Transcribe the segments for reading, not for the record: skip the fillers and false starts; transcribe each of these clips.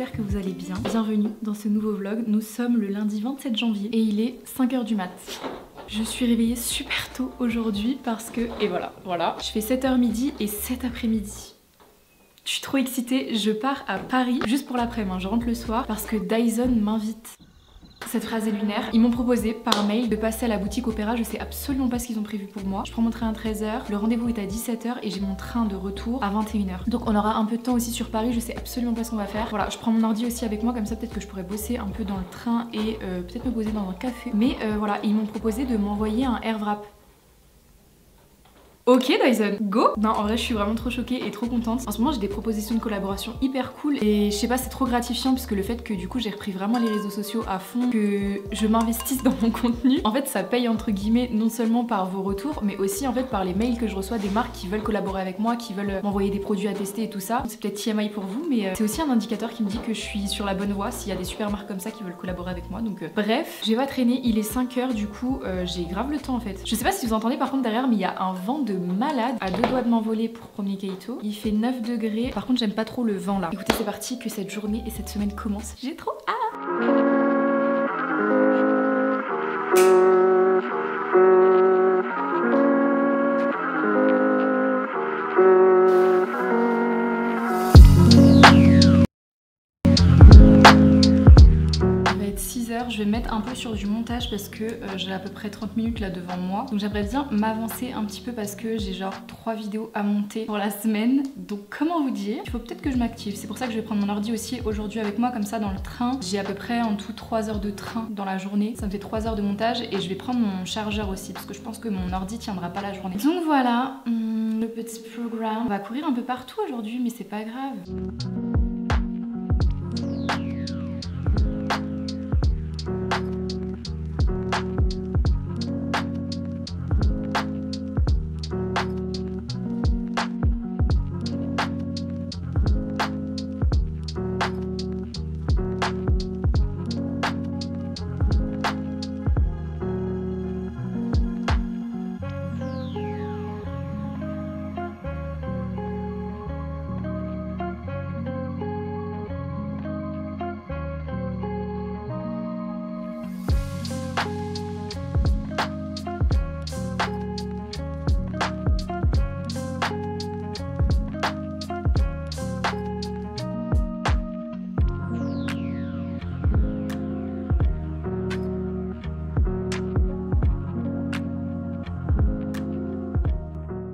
j'espère que vous allez bien. Bienvenue dans ce nouveau vlog. Nous sommes le lundi 27 janvier et il est 5 h du mat. Je suis réveillée super tôt aujourd'hui parce que... Et voilà. Je fais 7 h midi et 7 après-midi. Je suis trop excitée, je pars à Paris juste pour l'après-midi. Je rentre le soir parce que Dyson m'invite. Cette phrase est lunaire. Ils m'ont proposé par mail de passer à la boutique Opéra. Je sais absolument pas ce qu'ils ont prévu pour moi. Je prends mon train à 13 h, le rendez-vous est à 17 h et j'ai mon train de retour à 21 h. Donc on aura un peu de temps aussi sur Paris. Je sais absolument pas ce qu'on va faire. Voilà, je prends mon ordi aussi avec moi, comme ça peut-être que je pourrais bosser un peu dans le train et peut-être me poser dans un café. Mais voilà, ils m'ont proposé de m'envoyer un AirWrap. Ok Dyson, go! Non, en vrai je suis vraiment trop choquée et trop contente. En ce moment j'ai des propositions de collaboration hyper cool et je sais pas, c'est trop gratifiant puisque le fait que du coup j'ai repris vraiment les réseaux sociaux à fond, que je m'investisse dans mon contenu, en fait ça paye entre guillemets non seulement par vos retours mais aussi en fait par les mails que je reçois des marques qui veulent collaborer avec moi, qui veulent m'envoyer des produits à tester et tout ça. C'est peut-être TMI pour vous mais c'est aussi un indicateur qui me dit que je suis sur la bonne voie s'il y a des super marques comme ça qui veulent collaborer avec moi. Donc bref, j'ai pas traîné, il est 5 h du coup j'ai grave le temps en fait. Je sais pas si vous entendez par contre derrière mais il y a un vent de malade à 2 doigts de m'envoler pour promener Kaito. Il fait 9 degrés. Par contre j'aime pas trop le vent là. Écoutez, c'est parti, que cette journée et cette semaine commencent. J'ai trop hâte. Je vais me mettre un peu sur du montage parce que j'ai à peu près 30 minutes là devant moi. Donc j'aimerais bien m'avancer un petit peu parce que j'ai genre 3 vidéos à monter pour la semaine. Donc comment vous dire, il faut peut-être que je m'active. C'est pour ça que je vais prendre mon ordi aussi aujourd'hui avec moi, comme ça dans le train. J'ai à peu près en tout 3 heures de train dans la journée. Ça me fait 3 heures de montage et je vais prendre mon chargeur aussi parce que je pense que mon ordi tiendra pas la journée. Donc voilà, le petit programme. On va courir un peu partout aujourd'hui mais c'est pas grave.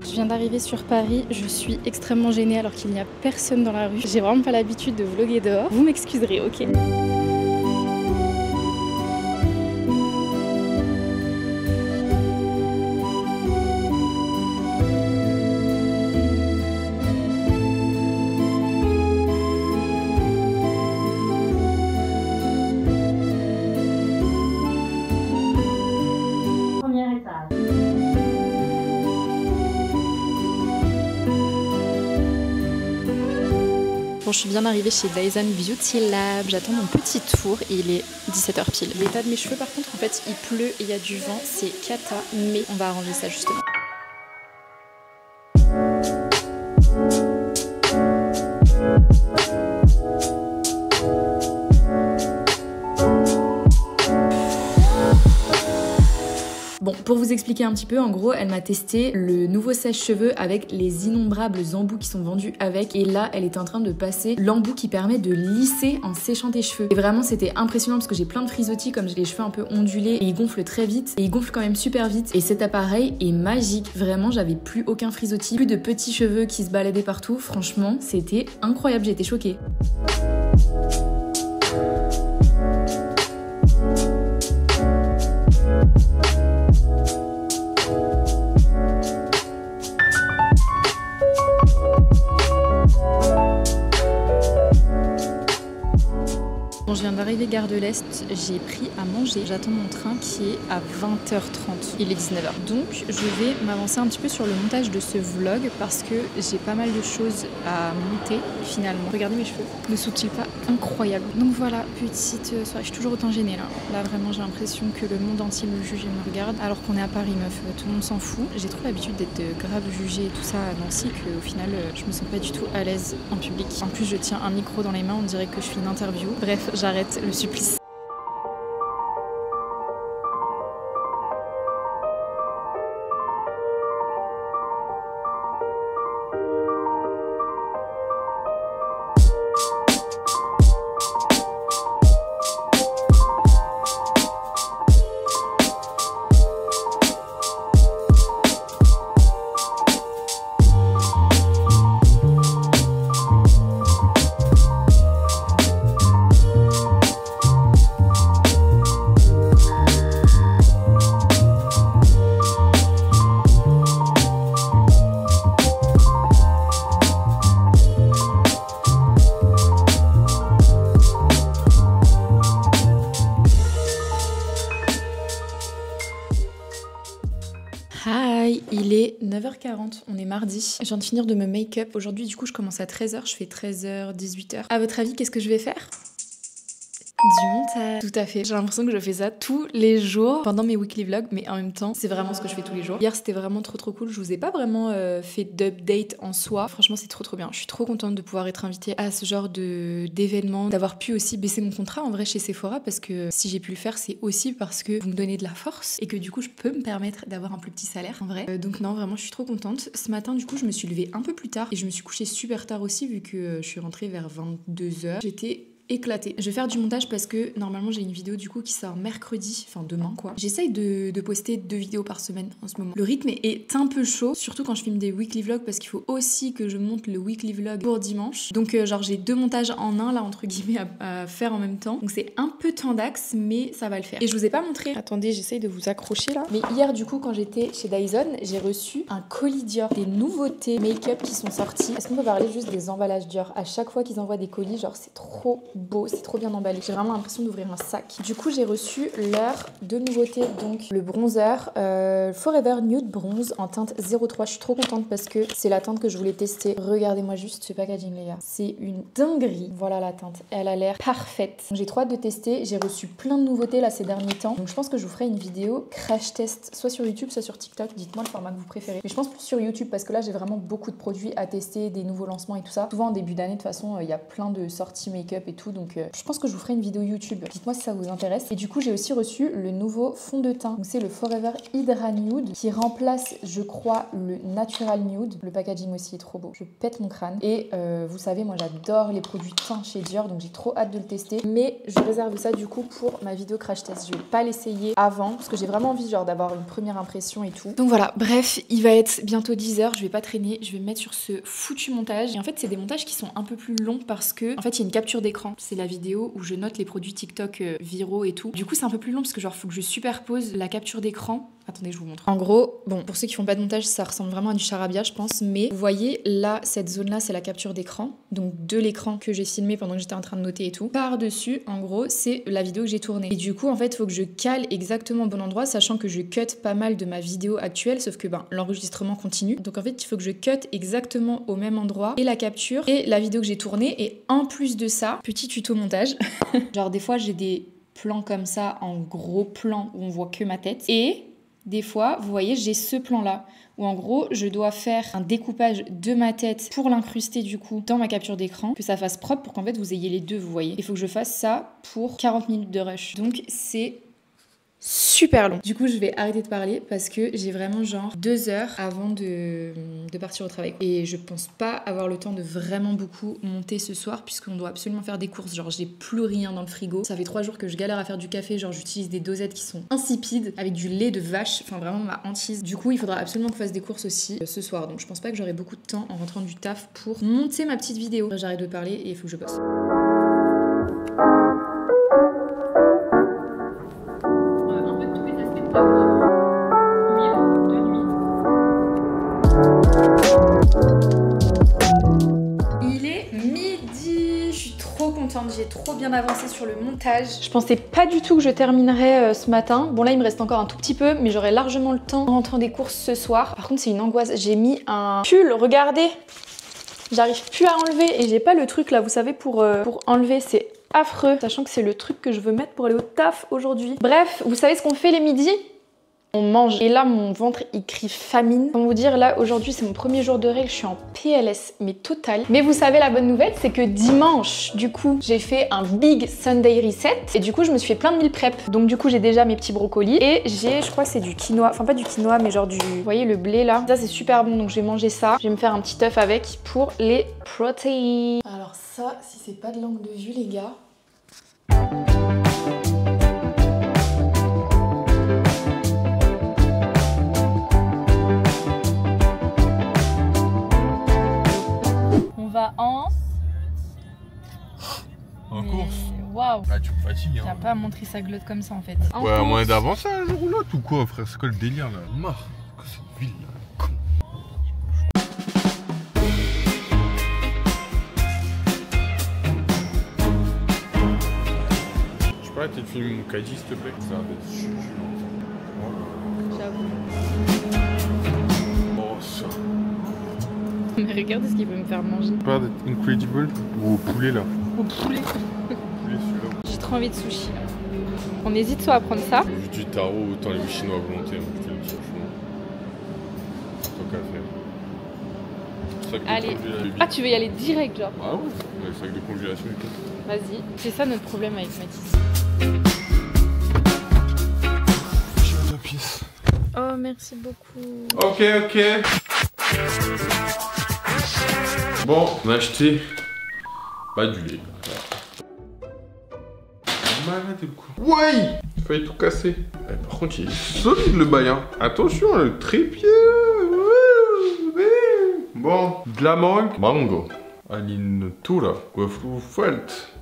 Je viens d'arriver sur Paris, je suis extrêmement gênée alors qu'il n'y a personne dans la rue. J'ai vraiment pas l'habitude de vlogger dehors. Vous m'excuserez, ok? Premier étage. Bon, je suis bien arrivée chez Dyson Beauty Lab, j'attends mon petit tour et il est 17 h pile. L'état de mes cheveux par contre, en fait il pleut et il y a du vent, c'est cata, mais on va arranger ça justement. Pour vous expliquer un petit peu, en gros, elle m'a testé le nouveau sèche-cheveux avec les innombrables embouts qui sont vendus avec. Et là, elle était en train de passer l'embout qui permet de lisser en séchant tes cheveux. Et vraiment, c'était impressionnant parce que j'ai plein de frisottis, comme j'ai les cheveux un peu ondulés et ils gonflent très vite. Et ils gonflent quand même super vite. Et cet appareil est magique. Vraiment, j'avais plus aucun frisottis, plus de petits cheveux qui se baladaient partout. Franchement, c'était incroyable, j'ai été choquée. Bon, je viens d'arriver gare de l'Est, j'ai pris à manger. J'attends mon train qui est à 20h30. Il est 19h. Donc je vais m'avancer un petit peu sur le montage de ce vlog parce que j'ai pas mal de choses à monter finalement. Regardez mes cheveux, ne sont-ils pas incroyables? Donc voilà, petite soirée. Je suis toujours autant gênée là. Là vraiment j'ai l'impression que le monde entier me juge et me regarde alors qu'on est à Paris meuf, tout le monde s'en fout. J'ai trop l'habitude d'être grave jugée et tout ça à Nancy qu'au final je me sens pas du tout à l'aise en public. En plus je tiens un micro dans les mains, on dirait que je fais une interview. Bref, j'arrête le supplice. Hi, il est 9h40, on est mardi. Je viens de finir de me make-up. Aujourd'hui, du coup, je commence à 13h, je fais 13h, 18h. À votre avis, qu'est-ce que je vais faire ? Du montage. Tout à fait. J'ai l'impression que je fais ça tous les jours pendant mes weekly vlogs, mais en même temps, c'est vraiment ce que je fais tous les jours. Hier, c'était vraiment trop cool. Je vous ai pas vraiment fait d'update en soi. Franchement, c'est trop bien. Je suis trop contente de pouvoir être invitée à ce genre d'événement, d'avoir pu aussi baisser mon contrat en vrai chez Sephora parce que si j'ai pu le faire, c'est aussi parce que vous me donnez de la force et que du coup, je peux me permettre d'avoir un plus petit salaire en vrai. Donc non, vraiment, je suis trop contente. Ce matin, du coup, je me suis levée un peu plus tard et je me suis couchée super tard aussi vu que je suis rentrée vers 22h. J'étais éclatée. Je vais faire du montage parce que normalement j'ai une vidéo du coup qui sort mercredi, enfin demain quoi. J'essaye de poster 2 vidéos par semaine en ce moment. Le rythme est un peu chaud, surtout quand je filme des weekly vlogs parce qu'il faut aussi que je monte le weekly vlog pour dimanche. Donc genre j'ai 2 montages en un là entre guillemets à faire en même temps. Donc c'est un peu tendax mais ça va le faire. Et je vous ai pas montré. Attendez, j'essaye de vous accrocher là. Mais hier du coup quand j'étais chez Dyson, j'ai reçu un colis Dior, des nouveautés make-up qui sont sorties. Est-ce qu'on peut parler juste des emballages Dior? À chaque fois qu'ils envoient des colis, genre c'est trop beau, c'est trop bien emballé. J'ai vraiment l'impression d'ouvrir un sac. Du coup, j'ai reçu leur 2 nouveautés, donc le bronzer Forever Nude Bronze en teinte 03. Je suis trop contente parce que c'est la teinte que je voulais tester. Regardez-moi juste ce packaging, les gars. C'est une dinguerie. Voilà la teinte. Elle a l'air parfaite. J'ai trop hâte de tester. J'ai reçu plein de nouveautés là ces derniers temps. Donc je pense que je vous ferai une vidéo crash test, soit sur YouTube, soit sur TikTok. Dites-moi le format que vous préférez. Mais je pense plus sur YouTube parce que là, j'ai vraiment beaucoup de produits à tester, des nouveaux lancements et tout ça. Souvent en début d'année, de toute façon, il y a plein de sorties make-up et tout. Donc je pense que je vous ferai une vidéo YouTube. Dites-moi si ça vous intéresse. Et du coup, j'ai aussi reçu le nouveau fond de teint. Donc c'est le Forever Hydra Nude qui remplace, je crois, le Natural Nude. Le packaging aussi est trop beau. Je pète mon crâne. Et vous savez, moi j'adore les produits teint chez Dior, donc j'ai trop hâte de le tester. Mais je réserve ça du coup pour ma vidéo crash test. Je vais pas l'essayer avant parce que j'ai vraiment envie genre d'avoir une première impression et tout. Donc voilà, bref, il va être bientôt 10h. Je vais pas traîner. Je vais me mettre sur ce foutu montage. Et en fait, c'est des montages qui sont un peu plus longs parce que en fait, il y a une capture d'écran. C'est la vidéo où je note les produits TikTok viraux et tout. Du coup, c'est un peu plus long parce que genre faut que je superpose la capture d'écran. Attendez, je vous montre. En gros, bon, pour ceux qui font pas de montage, ça ressemble vraiment à du charabia, je pense. Mais vous voyez, là, cette zone-là, c'est la capture d'écran. Donc de l'écran que j'ai filmé pendant que j'étais en train de noter et tout. Par-dessus, en gros, c'est la vidéo que j'ai tournée. Et du coup, en fait, il faut que je cale exactement au bon endroit, sachant que je cut pas mal de ma vidéo actuelle, sauf que l'enregistrement continue. Donc en fait, il faut que je cut exactement au même endroit et la capture et la vidéo que j'ai tournée. Et en plus de ça, petit tuto montage. Genre des fois, j'ai des plans comme ça en gros plan où on voit que ma tête. Et des fois, vous voyez, j'ai ce plan-là où en gros, je dois faire un découpage de ma tête pour l'incruster du coup dans ma capture d'écran, que ça fasse propre pour qu'en fait vous ayez les deux, vous voyez. Il faut que je fasse ça pour 40 minutes de rush. Donc c'est super long. Du coup, je vais arrêter de parler parce que j'ai vraiment genre 2 heures avant de partir au travail. Et je pense pas avoir le temps de vraiment beaucoup monter ce soir puisqu'on doit absolument faire des courses. Genre, j'ai plus rien dans le frigo. Ça fait 3 jours que je galère à faire du café. Genre, j'utilise des dosettes qui sont insipides avec du lait de vache. Enfin, vraiment ma hantise. Du coup, il faudra absolument que je fasse des courses aussi ce soir. Donc, je pense pas que j'aurai beaucoup de temps en rentrant du taf pour monter ma petite vidéo. J'arrête de parler et il faut que je bosse. J'ai trop bien avancé sur le montage. Je pensais pas du tout que je terminerais ce matin. Bon là il me reste encore un tout petit peu mais j'aurai largement le temps en rentrant des courses ce soir. Par contre c'est une angoisse. J'ai mis un pull, regardez. J'arrive plus à enlever et j'ai pas le truc là vous savez pour enlever, c'est affreux. Sachant que c'est le truc que je veux mettre pour aller au taf aujourd'hui. Bref, vous savez ce qu'on fait les midis ? On mange et là mon ventre il crie famine. Comment vous dire, là aujourd'hui c'est mon premier jour de règle, je suis en PLS mais total. Mais vous savez la bonne nouvelle c'est que dimanche du coup j'ai fait un big Sunday reset et du coup je me suis fait plein de meal prep. Donc du coup j'ai déjà mes petits brocolis et j'ai, je crois que c'est du quinoa, enfin pas du quinoa mais genre du, vous voyez le blé là. Ça c'est super bon donc je vais manger ça. Je vais me faire un petit œuf avec pour les protéines. Alors ça si c'est pas de l'angle de vue les gars. En course. Waouh. Ah, tu me fatigues. T'as pas montré sa glotte comme ça en fait. Ouais, à moins d'avancer un jour ou l'autre ou quoi, frère? C'est quoi le délire là? Marre. Quoi, cette ville là? Con. Je peux arrêter de filmer mon caddie s'il te plaît? Ça va être chiant. J'avoue. Oh, ça. Mais regardez ce qu'il veut me faire manger. Pas d'être incredible ou au poulet là? Au poulet. Celui-là. J'ai trop envie de sushi là. On hésite soit à prendre ça. Vu du tarot, autant les chinois à volonté, hein, je te le dis franchement. C'est toi qu'à faire. Sac de Allez. congélation. Ah tu veux y aller direct genre? Ah ouais, le sac de congélation et tout. Vas-y. C'est ça notre problème avec Mathis. J'ai ma pièce. Oh merci beaucoup. Ok. Bon, on a acheté bah, du lait. Malade le coup. Ouais, il fallait tout casser. Par contre, il est solide le bail. Hein. Attention, le trépied. Bon, de la mangue. Mango. Aline Tura. Guaflu Falt.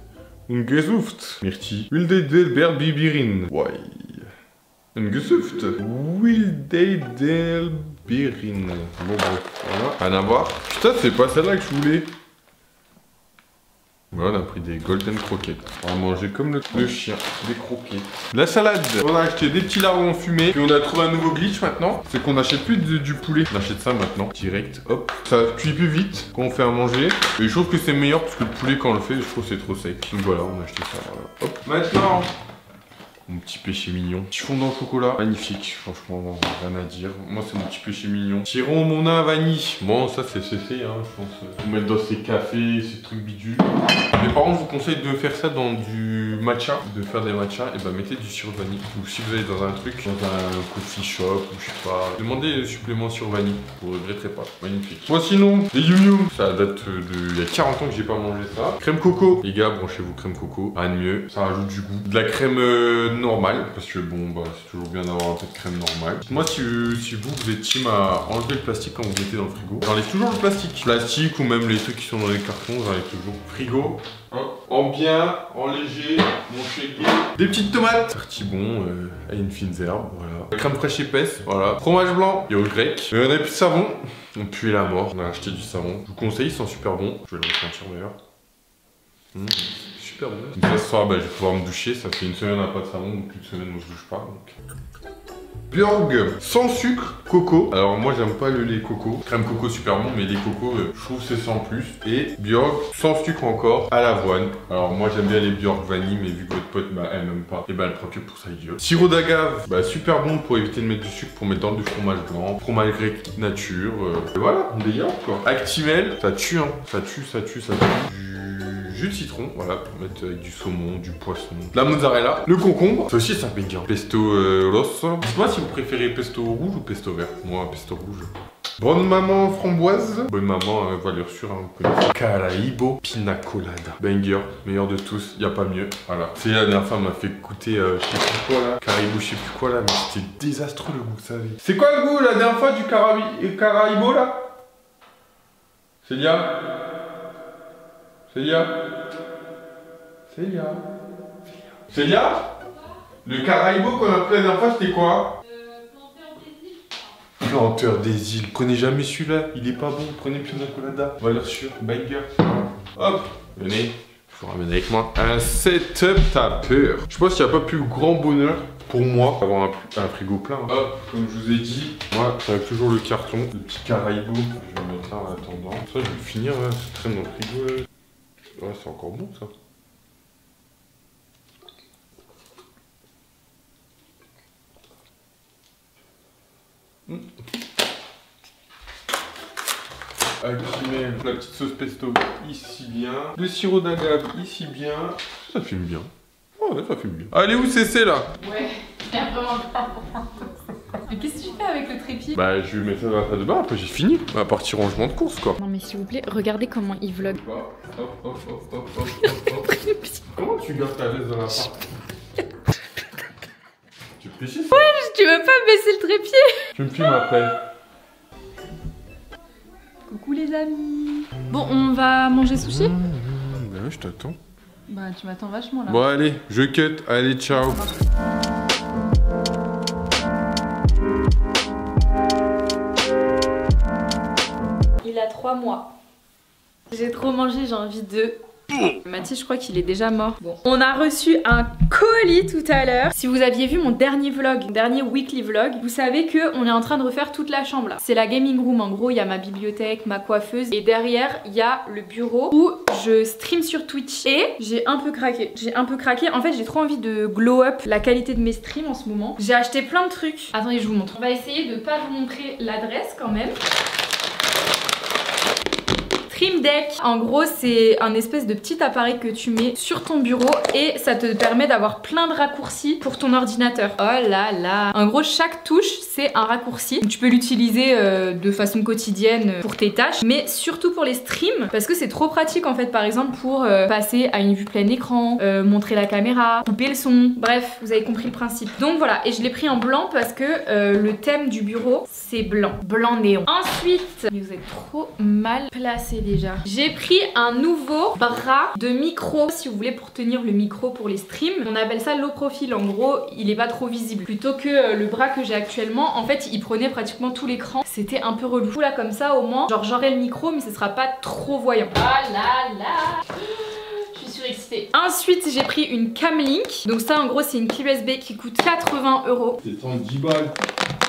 Ungesuft. Myrti. Wildedelber Bibirin. Ouais. Ungesuft. Wildedelberin. Bon, voilà. Rien à voir. Putain, c'est pas celle-là que je voulais. Voilà, on a pris des golden croquettes. On va manger comme le chien, des croquettes. La salade, on a acheté des petits lardons fumés. Puis on a trouvé un nouveau glitch maintenant. C'est qu'on n'achète plus du poulet. On achète ça maintenant, direct, hop. Ça cuit plus vite quand on fait à manger. Et je trouve que c'est meilleur parce que le poulet quand on le fait, je trouve que c'est trop sec. Donc voilà, on a acheté ça. Voilà. Hop. Maintenant, mon petit péché mignon. Petit fondant au chocolat, magnifique. Franchement, rien à dire. Moi, c'est mon petit péché mignon. Tirons mon nain vanille. Bon, ça, c'est fait, hein, je pense. Faut mettre dans ces cafés, ces trucs bidules. Mais par contre, je vous conseille de faire ça dans du matcha. De faire des matchas, et bah, mettez du sirop de vanille. Ou si vous allez dans un truc, dans un coffee shop, ou je sais pas, demandez le supplément sur vanille. Vous regretterez pas. Magnifique. Moi, sinon, les yum-yum. Ça date de. Il y a 40 ans que j'ai pas mangé ça. Crème coco. Les gars, branchez-vous crème coco. Rien de mieux. Ça rajoute du goût. De la crème normale. Parce que bon, bah, c'est toujours bien d'avoir un peu de crème normale. Moi, si vous êtes team à enlever le plastique quand vous mettez dans le frigo, j'enlève toujours le plastique. Plastique ou même les trucs qui sont dans les cartons, j'enlève toujours. Frigo. En bien, en léger, mon shaker. Des petites tomates. Parti bon, et une fine herbe, voilà. Crème fraîche épaisse, voilà. Fromage blanc, yaourt grec. On a plus de savon. On pue la mort. On a acheté du savon. Je vous conseille, ils sont super bons. Je vais le ressentir d'ailleurs. Super bon. Donc ce soir, bah, je vais pouvoir me doucher. Ça fait une semaine à pas de savon, donc une semaine où je douche pas. Donc. Björg sans sucre, coco. Alors moi j'aime pas le lait coco. Crème coco super bon, mais lait coco je trouve c'est sans plus. Et Björg sans sucre encore, à l'avoine. Alors moi j'aime bien les Björg vanille, mais vu que votre pote bah, elle n'aime pas, et bah elle prend que pour sa gueule. Sirop d'agave, bah super bon pour éviter de mettre du sucre, pour mettre dans du fromage blanc. Fromage grec nature. Et voilà, des yaourts quoi. Actimel, ça tue hein. Ça tue. du jus de citron, voilà, pour mettre avec du saumon, du poisson, de la mozzarella, le concombre. Ça aussi, c'est un banger. Pesto rosso. Je sais pas si vous préférez pesto rouge ou pesto vert. Moi, pesto rouge. Bonne maman framboise. Bonne maman, valeur sûre, hein, vous connaissez. Caraibo pina colada. Banger, meilleur de tous, y a pas mieux. Voilà. C'est la dernière fois, m'a fait goûter, je sais plus quoi là. Caraibo, je sais plus quoi là, mais c'était désastreux le goût, vous savez. C'est quoi le goût la dernière fois du Caraibo là? Célia? Célia? Célia? Célia? Le Caraibo qu'on a pris la dernière fois, c'était quoi? Planteur des îles. Prenez jamais celui-là, il est pas bon. Prenez pina colada. Valeur sûre, banger. Hop, venez, je vous ramène avec moi. Un setup tapeur. Je pense qu'il n'y a pas plus grand bonheur pour moi d'avoir un frigo plein. Hop, comme je vous ai dit, moi, avec toujours le carton, le petit Caraibo. Je vais le mettre là en attendant. Ça, je vais le finir, là. Ça traîne dans le frigo. Là. Ouais, c'est encore bon ça. Actimel, la petite sauce pesto ici bien, le sirop d'agave ici bien, ça fume bien. Oh ouais, ça fume bien. Allez où c'est là? Ouais, il y a vraiment pas. Mais qu'est-ce que tu fais avec le trépied? Bah je vais mettre ça dans la salle de bain, après j'ai fini. On va partir rangement de course quoi. Non mais s'il vous plaît, regardez comment il vlog. Hop. Comment tu gardes ta veste dans la part? Tu péchis ça? Ouais, tu veux pas baisser le trépied? Tu me filmes après. Coucou les amis. Bon, on va manger sushi? Bah ouais, je t'attends. Bah tu m'attends vachement là. Bon allez, je cut, allez ciao. Il a 3 mois. J'ai trop mangé, j'ai envie de... Mathis, je crois qu'il est déjà mort. Bon. On a reçu un colis tout à l'heure. Si vous aviez vu mon dernier vlog, mon dernier weekly vlog, vous savez que on est en train de refaire toute la chambre là. C'est la gaming room, en gros il y a ma bibliothèque, ma coiffeuse et derrière il y a le bureau où je stream sur Twitch. Et j'ai un peu craqué. En fait j'ai trop envie de glow up la qualité de mes streams en ce moment. J'ai acheté plein de trucs. Attendez, je vous montre. On va essayer de pas vous montrer l'adresse quand même. Stream Deck, en gros c'est un espèce de petit appareil que tu mets sur ton bureau et ça te permet d'avoir plein de raccourcis pour ton ordinateur. Oh là là. En gros chaque touche c'est un raccourci. Tu peux l'utiliser de façon quotidienne pour tes tâches, mais surtout pour les streams parce que c'est trop pratique en fait, par exemple pour passer à une vue plein écran, montrer la caméra, couper le son, bref vous avez compris le principe. Donc voilà, et je l'ai pris en blanc parce que le thème du bureau c'est blanc, blanc néon. Ensuite, vous êtes trop mal placé déjà. J'ai pris un nouveau bras de micro, si vous voulez, pour tenir le micro pour les streams. On appelle ça low profile, en gros, il est pas trop visible. Plutôt que le bras que j'ai actuellement, en fait, il prenait pratiquement tout l'écran. C'était un peu relou. Là, comme ça, au moins, genre j'aurai le micro, mais ce sera pas trop voyant. Ah là là. Je suis surexcitée. Ensuite, j'ai pris une Camlink. Donc ça, en gros, c'est une clé USB qui coûte 80 €. C'est 110 balles.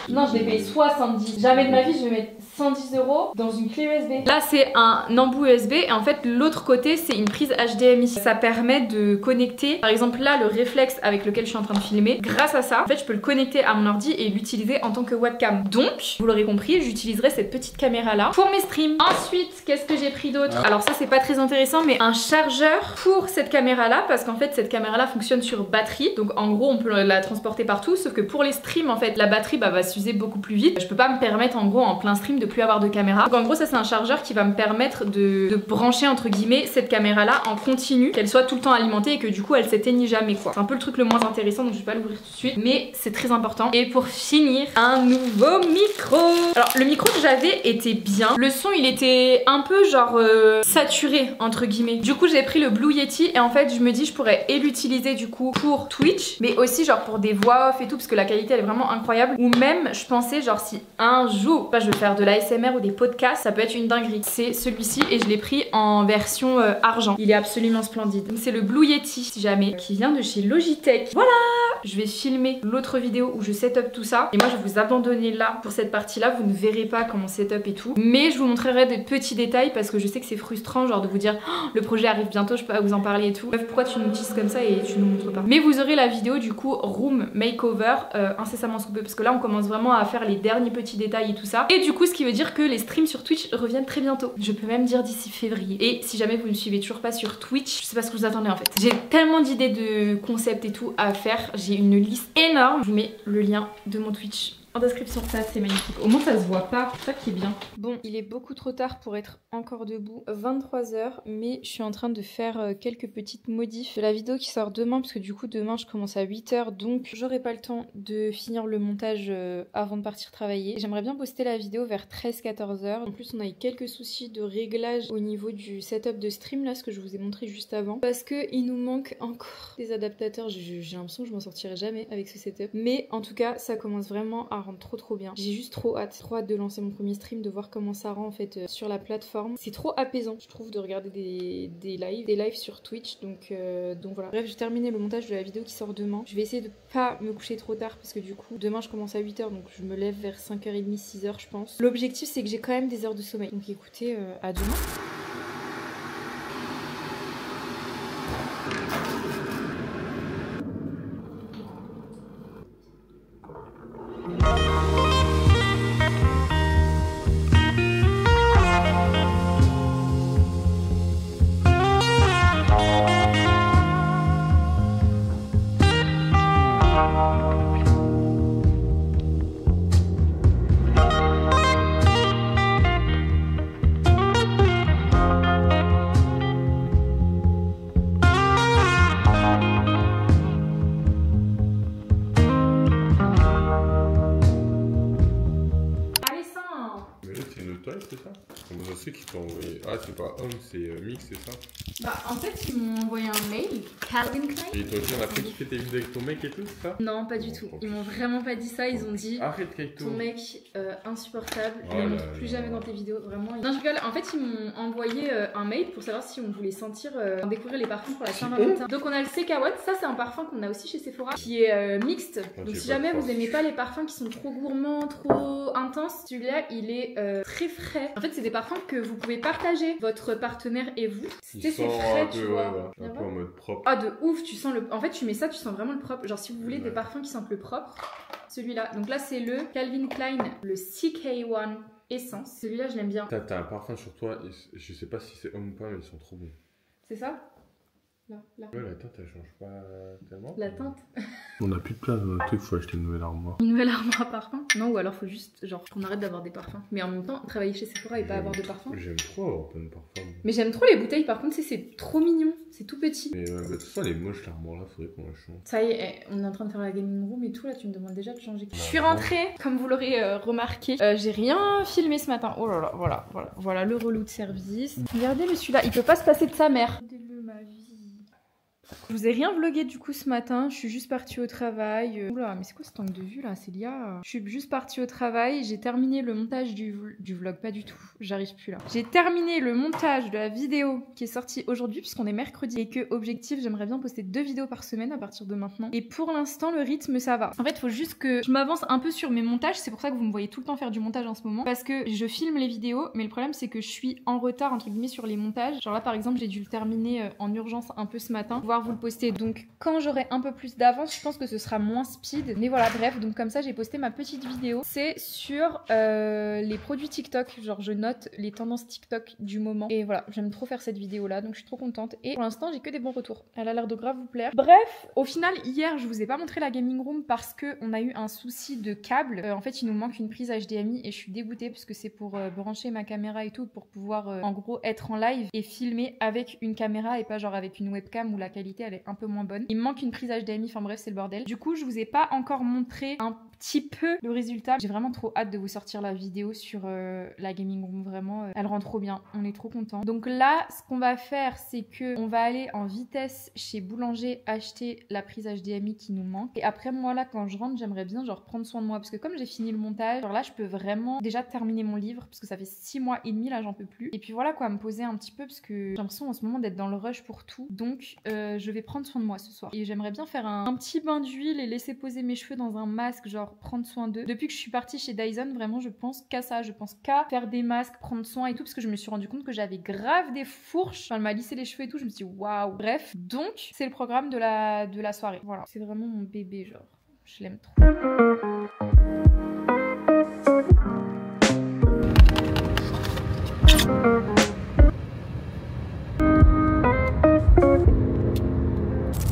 Non, je l'ai payé 70. Jamais de ma vie, je vais mettre 110 € dans une clé USB. Là, c'est un embout USB et en fait, l'autre côté, c'est une prise HDMI. Ça permet de connecter, par exemple, là, le réflexe avec lequel je suis en train de filmer. Grâce à ça, en fait, je peux le connecter à mon ordi et l'utiliser en tant que webcam. Donc, vous l'aurez compris, j'utiliserai cette petite caméra-là pour mes streams. Ensuite, qu'est-ce que j'ai pris d'autre? Alors ça, c'est pas très intéressant, mais un chargeur pour cette caméra-là, parce qu'en fait, cette caméra-là fonctionne sur batterie. Donc, en gros, on peut la transporter partout, sauf que pour les streams, en fait, la batterie va s'user beaucoup plus vite. Je peux pas me permettre, en gros, en plein stream, de plus avoir de caméra. Donc en gros ça c'est un chargeur qui va me permettre de brancher entre guillemets cette caméra là en continu, qu'elle soit tout le temps alimentée et que du coup elle s'éteigne jamais quoi. C'est un peu le truc le moins intéressant donc je vais pas l'ouvrir tout de suite, mais c'est très important. Et pour finir, un nouveau micro. Alors le micro que j'avais était bien, le son il était un peu genre saturé entre guillemets. Du coup j'ai pris le Blue Yeti et en fait je me dis je pourrais l'utiliser du coup pour Twitch, mais aussi genre pour des voix off et tout parce que la qualité elle est vraiment incroyable. Ou même je pensais genre si un jour je veux faire de l'ASMR ou des podcasts, ça peut être une dinguerie. C'est celui-ci et je l'ai pris en version argent. Il est absolument splendide. Donc c'est le Blue Yeti si jamais, qui vient de chez Logitech. Voilà, je vais filmer l'autre vidéo où je setup tout ça. Et moi je vais vous abandonner là pour cette partie là. Vous ne verrez pas comment setup et tout. Mais je vous montrerai des petits détails parce que je sais que c'est frustrant genre de vous dire oh, le projet arrive bientôt, je peux pas vous en parler et tout. Bref, pourquoi tu nous teases comme ça et tu nous montres pas. Mais vous aurez la vidéo du coup room makeover incessamment sous peu parce que là on commence vraiment à faire les derniers petits détails et tout ça. Et du coup ce qui veut dire que les streams sur Twitch reviennent très bientôt. Je peux même dire d'ici février. Et si jamais vous ne me suivez toujours pas sur Twitch, je sais pas ce que vous attendez en fait. J'ai tellement d'idées de concepts et tout à faire. J'ai une liste énorme. Je vous mets le lien de mon Twitch en description. Ça c'est magnifique. Au moins ça se voit pas. C'est ça qui est bien. Bon, il est beaucoup trop tard pour être encore debout. 23h, mais je suis en train de faire quelques petites modifs de la vidéo qui sort demain parce que du coup demain je commence à 8h donc j'aurai pas le temps de finir le montage avant de partir travailler. J'aimerais bien poster la vidéo vers 13-14h. En plus on a eu quelques soucis de réglage au niveau du setup de stream là, ce que je vous ai montré juste avant. Parce que il nous manque encore des adaptateurs. J'ai l'impression que je m'en sortirai jamais avec ce setup. Mais en tout cas ça commence vraiment à rendre trop bien. J'ai juste trop hâte de lancer mon premier stream, de voir comment ça rend en fait sur la plateforme. C'est trop apaisant je trouve de regarder des lives sur Twitch donc voilà. Bref, j'ai terminé le montage de la vidéo qui sort demain. Je vais essayer de pas me coucher trop tard parce que du coup demain je commence à 8h donc je me lève vers 5h30 6h je pense. L'objectif c'est que j'ai quand même des heures de sommeil. Donc écoutez, à demain. C'est ça? Je sais qu'ils t'ont envoyé. Ah, c'est pas Homme, c'est Mix, c'est ça? Bah, en fait, ils m'ont envoyé un mail, Calvin Klein. Et toi aussi, on a fait kiffer tes vidéos avec ton mec et tout, c'est ça? Non, pas du tout. Ils m'ont vraiment pas dit ça. Ils ont dit arrête avec ton mec insupportable, oh ne montre plus jamais dans tes vidéos. Vraiment. Non, je rigole. En fait, ils m'ont envoyé un mail pour savoir si on voulait sentir, découvrir les parfums pour la Saint-Valentin. Donc, on a le Sekawatt. Ça, c'est un parfum qu'on a aussi chez Sephora qui est mixte. Donc, si jamais vous aimez pas les parfums qui sont trop gourmands, trop intenses, celui-là, il est très frais. En fait, c'est des parfums que vous pouvez partager, votre partenaire et vous. C'est frais, tu vois. Un peu en mode propre. Ah, de ouf, tu sens le. En fait, tu mets ça, tu sens vraiment le propre. Genre, si vous voulez des parfums qui sentent le propre, celui-là. Donc là, c'est le Calvin Klein, le CK1 Essence. Celui-là, je l'aime bien. T'as un parfum sur toi, et je sais pas si c'est homme ou pas, mais ils sont trop bons. C'est ça? Là. Ouais, la teinte elle change pas tellement. La teinte. On a plus de place dans notre truc, faut acheter une nouvelle armoire. Une nouvelle armoire à parfum? Non, ou alors faut juste, genre, qu'on arrête d'avoir des parfums. Mais en même temps, travailler chez Sephora et pas avoir de parfum. J'aime trop avoir plein de parfums. Mais j'aime trop les bouteilles, par contre, c'est trop mignon. C'est tout petit. Mais de toute façon, elle est moche l'armoire là, faudrait qu'on la change. Ça y est, on est en train de faire la gaming room et tout, là, tu me demandes déjà de changer. Je suis rentrée, comme vous l'aurez remarqué. J'ai rien filmé ce matin. Oh là là, voilà le relou de service. Regardez le celui-là, il peut pas se passer de sa mère. Regardez-le, ma vie. Je vous ai rien vlogué du coup ce matin, je suis juste partie au travail. Oula, mais c'est quoi cet angle de vue là, Célia? Je suis juste partie au travail, j'ai terminé le montage du vlog, pas du tout, j'arrive plus là. J'ai terminé le montage de la vidéo qui est sortie aujourd'hui puisqu'on est mercredi et que objectif, j'aimerais bien poster 2 vidéos par semaine à partir de maintenant. Et pour l'instant, le rythme ça va. En fait, il faut juste que je m'avance un peu sur mes montages, c'est pour ça que vous me voyez tout le temps faire du montage en ce moment. Parce que je filme les vidéos, mais le problème c'est que je suis en retard entre guillemets sur les montages. Genre là par exemple, j'ai dû le terminer en urgence un peu ce matin. Vous le poster, donc quand j'aurai un peu plus d'avance je pense que ce sera moins speed, mais voilà, bref, donc comme ça j'ai posté ma petite vidéo, c'est sur les produits TikTok, genre je note les tendances TikTok du moment et voilà, j'aime trop faire cette vidéo là, donc je suis trop contente et pour l'instant j'ai que des bons retours, elle a l'air de grave vous plaire. Bref, au final hier je vous ai pas montré la gaming room parce que on a eu un souci de câble, en fait il nous manque une prise HDMI et je suis dégoûtée parce que c'est pour brancher ma caméra et tout pour pouvoir en gros être en live et filmer avec une caméra et pas genre avec une webcam où la qualité elle est un peu moins bonne. Il me manque une prise HDMI, enfin bref c'est le bordel. Du coup je vous ai pas encore montré un petit peu le résultat. J'ai vraiment trop hâte de vous sortir la vidéo sur la gaming room, vraiment elle rend trop bien, on est trop contents. Donc là ce qu'on va faire c'est que on va aller en vitesse chez Boulanger acheter la prise HDMI qui nous manque et après moi là quand je rentre j'aimerais bien genre prendre soin de moi parce que comme j'ai fini le montage, genre là je peux vraiment déjà terminer mon livre parce que ça fait 6 mois et demi là j'en peux plus et puis voilà quoi, me poser un petit peu parce que j'ai l'impression en ce moment d'être dans le rush pour tout, donc je vais prendre soin de moi ce soir et j'aimerais bien faire un petit bain d'huile et laisser poser mes cheveux dans un masque, genre prendre soin d'eux. Depuis que je suis partie chez Dyson vraiment je pense qu'à ça, je pense qu'à faire des masques, prendre soin et tout parce que je me suis rendu compte que j'avais grave des fourches, enfin, elle m'a lissé les cheveux et tout, je me suis dit waouh. Bref, donc c'est le programme de la soirée, voilà, c'est vraiment mon bébé, genre je l'aime trop.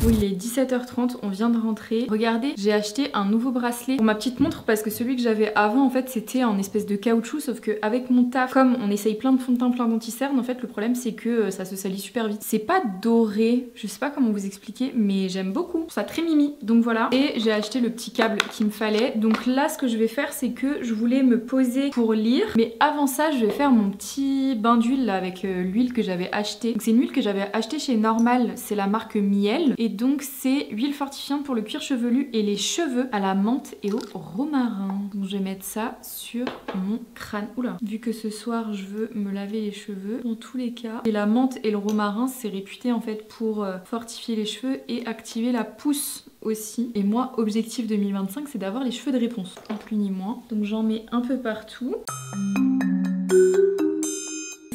Oui, il est 17h30, on vient de rentrer. Regardez, j'ai acheté un nouveau bracelet pour ma petite montre parce que celui que j'avais avant, en fait, c'était en espèce de caoutchouc. Sauf qu'avec mon taf, comme on essaye plein de fond de teint, plein d'anti-cerne, en fait, le problème, c'est que ça se salit super vite. C'est pas doré, je sais pas comment vous expliquer, mais j'aime beaucoup. Ça très mimi, donc voilà. Et j'ai acheté le petit câble qu'il me fallait. Donc là, ce que je vais faire, c'est que je voulais me poser pour lire. Mais avant ça, je vais faire mon petit bain d'huile avec l'huile que j'avais achetée. C'est une huile que j'avais achetée chez Normal, c'est la marque Miel. Et donc c'est huile fortifiante pour le cuir chevelu et les cheveux à la menthe et au romarin. Donc je vais mettre ça sur mon crâne. Oula, vu que ce soir je veux me laver les cheveux dans tous les cas. Et la menthe et le romarin c'est réputé en fait pour fortifier les cheveux et activer la pousse aussi. Et moi objectif 2025 c'est d'avoir les cheveux de réponse, ni plus ni moins. Donc j'en mets un peu partout.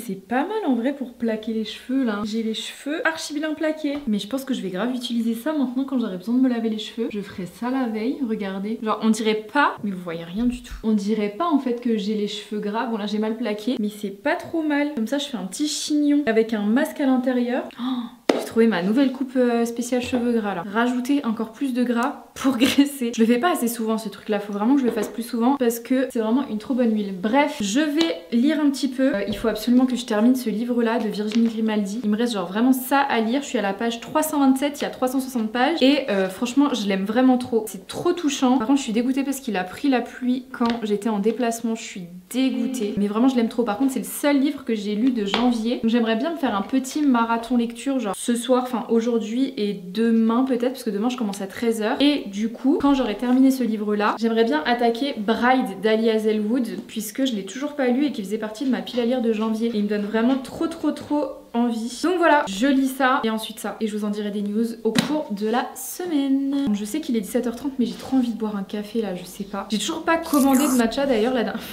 C'est pas mal en vrai pour plaquer les cheveux là. J'ai les cheveux archi bien plaqués. Mais je pense que je vais grave utiliser ça maintenant quand j'aurai besoin de me laver les cheveux. Je ferai ça la veille, regardez. Genre on dirait pas, mais vous voyez rien du tout. On dirait pas en fait que j'ai les cheveux gras. Bon là j'ai mal plaqué, mais c'est pas trop mal. Comme ça je fais un petit chignon avec un masque à l'intérieur. Oh, j'ai trouvé ma nouvelle coupe spéciale cheveux gras là. Rajouter encore plus de gras pour graisser. Je le fais pas assez souvent ce truc là, faut vraiment que je le fasse plus souvent parce que c'est vraiment une trop bonne huile. Bref, je vais lire un petit peu. Il faut absolument que je termine ce livre là de Virginie Grimaldi. Il me reste genre vraiment ça à lire. Je suis à la page 327, il y a 360 pages et franchement je l'aime vraiment trop. C'est trop touchant. Par contre je suis dégoûtée parce qu'il a pris la pluie quand j'étais en déplacement. Je suis dégoûtée. Mais vraiment je l'aime trop. Par contre c'est le seul livre que j'ai lu de janvier. Donc j'aimerais bien me faire un petit marathon lecture genre ce soir, enfin aujourd'hui et demain peut-être parce que demain je commence à 13h. Et du coup quand j'aurai terminé ce livre là, j'aimerais bien attaquer Bride d'Ali Hazelwood puisque je l'ai toujours pas lu et qui faisait partie de ma pile à lire de janvier. Et il me donne vraiment trop envie. Donc voilà, je lis ça et ensuite ça. Et je vous en dirai des news au cours de la semaine. Donc je sais qu'il est 17h30 mais j'ai trop envie de boire un café là, je sais pas. J'ai toujours pas commandé de matcha d'ailleurs la dernière...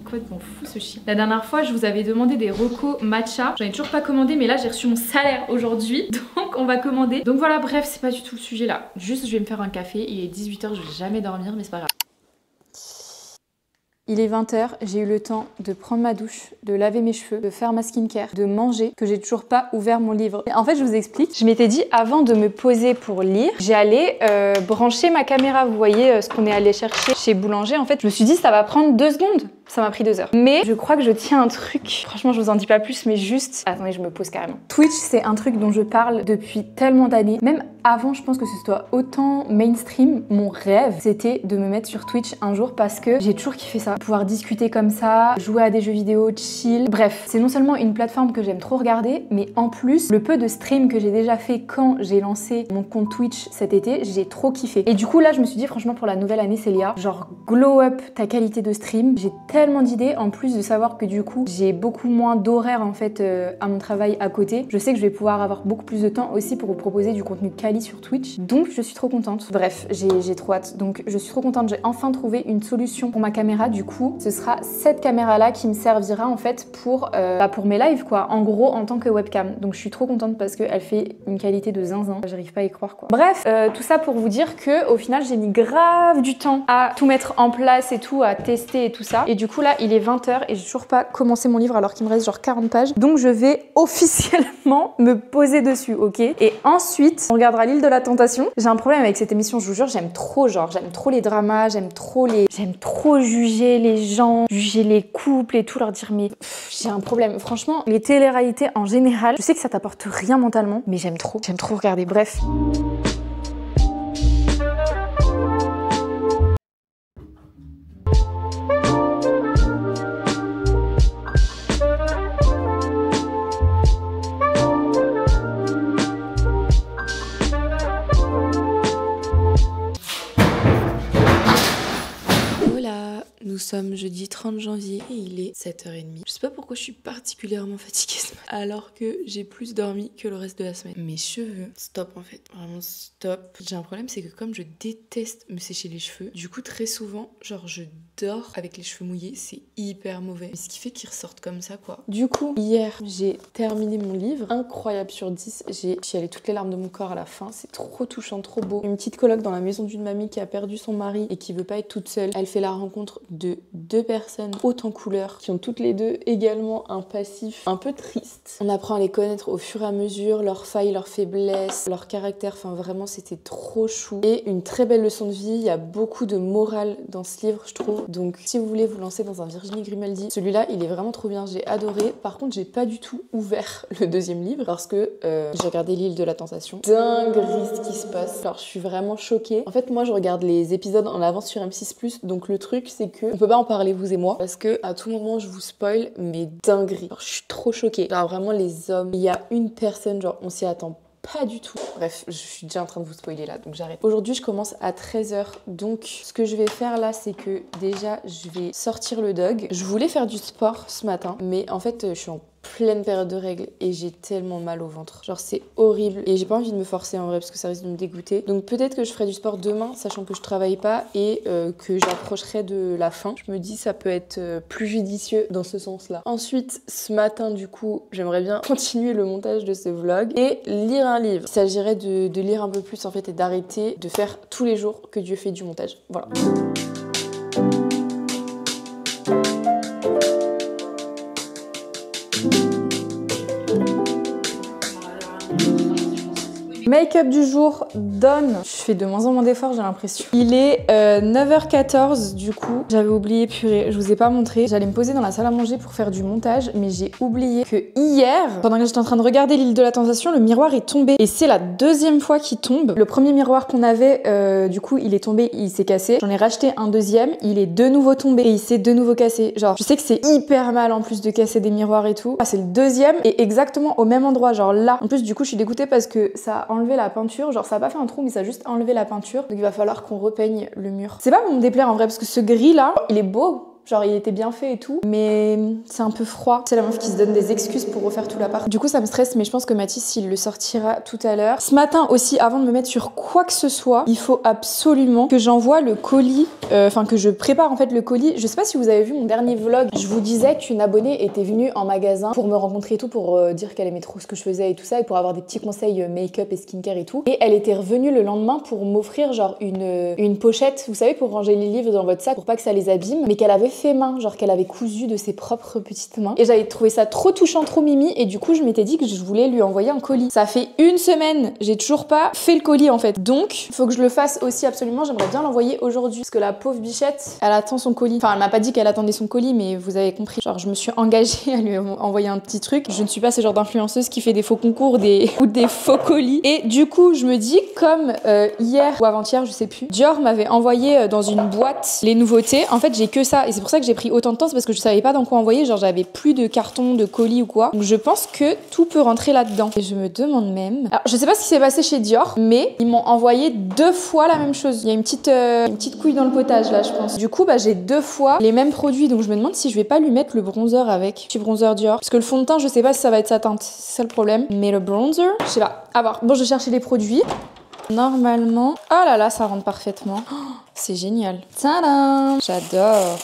Complètement fou ce chien. La dernière fois je vous avais demandé des recos matcha, j'en ai toujours pas commandé mais là j'ai reçu mon salaire aujourd'hui donc on va commander. Donc voilà, bref c'est pas du tout le sujet là. Juste je vais me faire un café, il est 18h, je vais jamais dormir mais c'est pas grave. Il est 20h, j'ai eu le temps de prendre ma douche, de laver mes cheveux, de faire ma skincare, de manger, que j'ai toujours pas ouvert mon livre. En fait, je vous explique, je m'étais dit avant de me poser pour lire, j'allais brancher ma caméra. Vous voyez ce qu'on est allé chercher chez Boulanger. En fait, je me suis dit ça va prendre 2 secondes. Ça m'a pris 2 heures. Mais je crois que je tiens un truc. Franchement, je vous en dis pas plus, mais juste... Attendez, je me pose carrément. Twitch, c'est un truc dont je parle depuis tellement d'années. Même avant, je pense que ce soit autant mainstream. Mon rêve, c'était de me mettre sur Twitch un jour parce que j'ai toujours kiffé ça. Pouvoir discuter comme ça, jouer à des jeux vidéo, chill. Bref, c'est non seulement une plateforme que j'aime trop regarder, mais en plus, le peu de stream que j'ai déjà fait quand j'ai lancé mon compte Twitch cet été, j'ai trop kiffé. Et du coup, là, je me suis dit, franchement, pour la nouvelle année, Célia, genre, glow up ta qualité de stream. J'ai tellement d'idées, en plus de savoir que du coup, j'ai beaucoup moins d'horaires en fait à mon travail à côté. Je sais que je vais pouvoir avoir beaucoup plus de temps aussi pour vous proposer du contenu quali sur Twitch. Donc, je suis trop contente. Bref, j'ai trop hâte. Donc, je suis trop contente. J'ai enfin trouvé une solution pour ma caméra. Du coup, ce sera cette caméra-là qui me servira en fait pour mes lives quoi. En gros, en tant que webcam. Donc, je suis trop contente parce qu'elle fait une qualité de zinzin. J'arrive pas à y croire quoi. Bref, tout ça pour vous dire que au final, j'ai mis grave du temps à tout mettre en place et tout, à tester et tout ça. Et du coup, là, il est 20h et j'ai toujours pas commencé mon livre alors qu'il me reste genre 40 pages. Donc, je vais officiellement me poser dessus, ok? Et ensuite, on regardera l'île de la tentation. J'ai un problème avec cette émission, je vous jure, j'aime trop les dramas, j'aime trop juger les gens, juger les couples et tout, leur dire mais j'ai un problème. Franchement, les téléréalités en général, je sais que ça t'apporte rien mentalement, mais j'aime trop regarder. Bref. jeudi 30 janvier et il est 7h30. Je sais pas pourquoi je suis particulièrement fatiguée ce matin alors que j'ai plus dormi que le reste de la semaine. Mes cheveux, stop en fait, vraiment stop. J'ai un problème, c'est que comme je déteste me sécher les cheveux, du coup très souvent, genre je dors avec les cheveux mouillés, c'est hyper mauvais. Mais ce qui fait qu'ils ressortent comme ça quoi. Du coup, hier, j'ai terminé mon livre, incroyable sur 10. J'ai chialé toutes les larmes de mon corps à la fin, c'est trop touchant, trop beau. Une petite coloc dans la maison d'une mamie qui a perdu son mari et qui veut pas être toute seule. Elle fait la rencontre de deux personnes hautes en couleur qui ont toutes les deux également un passif un peu triste. On apprend à les connaître au fur et à mesure, leurs failles, leurs faiblesses, leur caractère, enfin vraiment c'était trop chou. Et une très belle leçon de vie, il y a beaucoup de morale dans ce livre je trouve. Donc si vous voulez vous lancer dans un Virginie Grimaldi, celui-là il est vraiment trop bien, j'ai adoré. Par contre j'ai pas du tout ouvert le deuxième livre parce que j'ai regardé l'île de la tentation. Dinguerie ce qui se passe. Alors je suis vraiment choquée. En fait moi je regarde les épisodes en avance sur M6+, donc le truc c'est que on peut pas en parler vous et moi parce que à tout moment je vous spoil mais dinguerie. Alors, je suis trop choquée. Genre vraiment les hommes, il y a une personne genre on s'y attend pas du tout. Bref, je suis déjà en train de vous spoiler là, donc j'arrête. Aujourd'hui, je commence à 13h. Donc, ce que je vais faire là, c'est que déjà, je vais sortir le dog. Je voulais faire du sport ce matin, mais en fait, je suis en pleine période de règles et j'ai tellement mal au ventre. Genre c'est horrible et j'ai pas envie de me forcer en vrai parce que ça risque de me dégoûter. Donc peut-être que je ferai du sport demain sachant que je travaille pas et que j'approcherai de la fin. Je me dis ça peut être plus judicieux dans ce sens-là. Ensuite ce matin du coup j'aimerais bien continuer le montage de ce vlog et lire un livre. Il s'agirait de lire un peu plus en fait et d'arrêter de faire tous les jours que Dieu fait du montage. Voilà. Make-up du jour, Dawn. Je fais de moins en moins d'efforts, j'ai l'impression. Il est 9h14 du coup. J'avais oublié, purée, je vous ai pas montré. J'allais me poser dans la salle à manger pour faire du montage, mais j'ai oublié que hier, pendant que j'étais en train de regarder l'île de la tentation, le miroir est tombé. Et c'est la deuxième fois qu'il tombe. Le premier miroir qu'on avait, du coup, il est tombé, il s'est cassé. J'en ai racheté un deuxième, il est de nouveau tombé et il s'est de nouveau cassé. Genre, je sais que c'est hyper mal en plus de casser des miroirs et tout. Ah, c'est le deuxième et exactement au même endroit, genre là. En plus, du coup, je suis dégoûtée parce que ça a enlevé la peinture, genre ça a pas fait un trou mais ça a juste enlevé la peinture, donc il va falloir qu'on repeigne le mur. C'est pas pour me déplaire en vrai parce que ce gris là, il est beau. Genre il était bien fait et tout, mais c'est un peu froid. C'est la meuf qui se donne des excuses pour refaire tout l'appart. Du coup ça me stresse, mais je pense que Mathis il le sortira tout à l'heure. Ce matin aussi, avant de me mettre sur quoi que ce soit, il faut absolument que j'envoie le colis, enfin que je prépare en fait le colis. Je sais pas si vous avez vu mon dernier vlog, je vous disais qu'une abonnée était venue en magasin pour me rencontrer et tout, pour dire qu'elle aimait trop ce que je faisais et tout ça, et pour avoir des petits conseils make-up et skincare et tout. Et elle était revenue le lendemain pour m'offrir genre une pochette, vous savez, pour ranger les livres dans votre sac pour pas que ça les abîme, mais qu'elle avait fait main, genre qu'elle avait cousu de ses propres petites mains. Et j'avais trouvé ça trop touchant, trop mimi, et du coup je m'étais dit que je voulais lui envoyer un colis. Ça fait une semaine, j'ai toujours pas fait le colis en fait. Donc il faut que je le fasse aussi absolument, j'aimerais bien l'envoyer aujourd'hui parce que la pauvre bichette, elle attend son colis. Enfin elle m'a pas dit qu'elle attendait son colis, mais vous avez compris. Genre je me suis engagée à lui envoyer un petit truc. Je ne suis pas ce genre d'influenceuse qui fait des faux concours ou des faux colis. Et du coup je me dis comme hier ou avant-hier, je sais plus, Dior m'avait envoyé dans une boîte les nouveautés. En fait j'ai que ça et c'est pour ça que j'ai pris autant de temps, c'est parce que je savais pas dans quoi envoyer, genre j'avais plus de carton, de colis ou quoi. Donc je pense que tout peut rentrer là-dedans. Et je me demande même... Alors je sais pas ce qui s'est passé chez Dior, mais ils m'ont envoyé 2 fois la même chose. Il y a une petite couille dans le potage là je pense. Du coup bah j'ai 2 fois les mêmes produits, donc je me demande si je vais pas lui mettre le bronzer avec. Petit bronzer Dior. Parce que le fond de teint je sais pas si ça va être sa teinte, c'est ça le problème. Mais le bronzer, je sais pas. À voir. Bon je vais chercher les produits. Normalement... Oh là là, ça rentre parfaitement. Oh, c'est génial. Tadam! J'adore.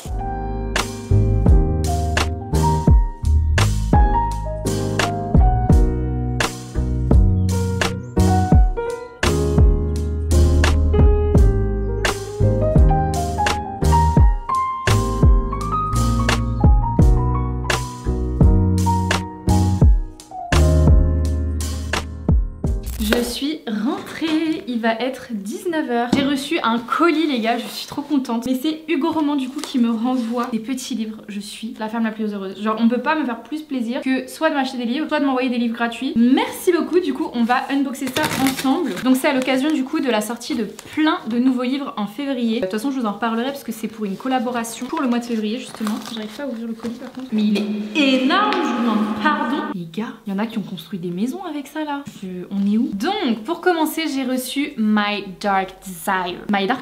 Je suis rentrée, il va être 19h. J'ai reçu un colis les gars, je suis trop contente. Mais c'est Hugo Roman du coup qui me renvoie des petits livres. Je suis la femme la plus heureuse. Genre on peut pas me faire plus plaisir que soit de m'acheter des livres, soit de m'envoyer des livres gratuits. Merci beaucoup, du coup on va unboxer ça ensemble. Donc c'est à l'occasion du coup de la sortie de plein de nouveaux livres en février. De toute façon je vous en reparlerai parce que c'est pour une collaboration pour le mois de février justement. J'arrive pas à ouvrir le colis par contre. Mais il est énorme, je vous demande pardon. Les gars, il y en a qui ont construit des maisons avec ça là. On est où? Donc pour commencer j'ai reçu My Dark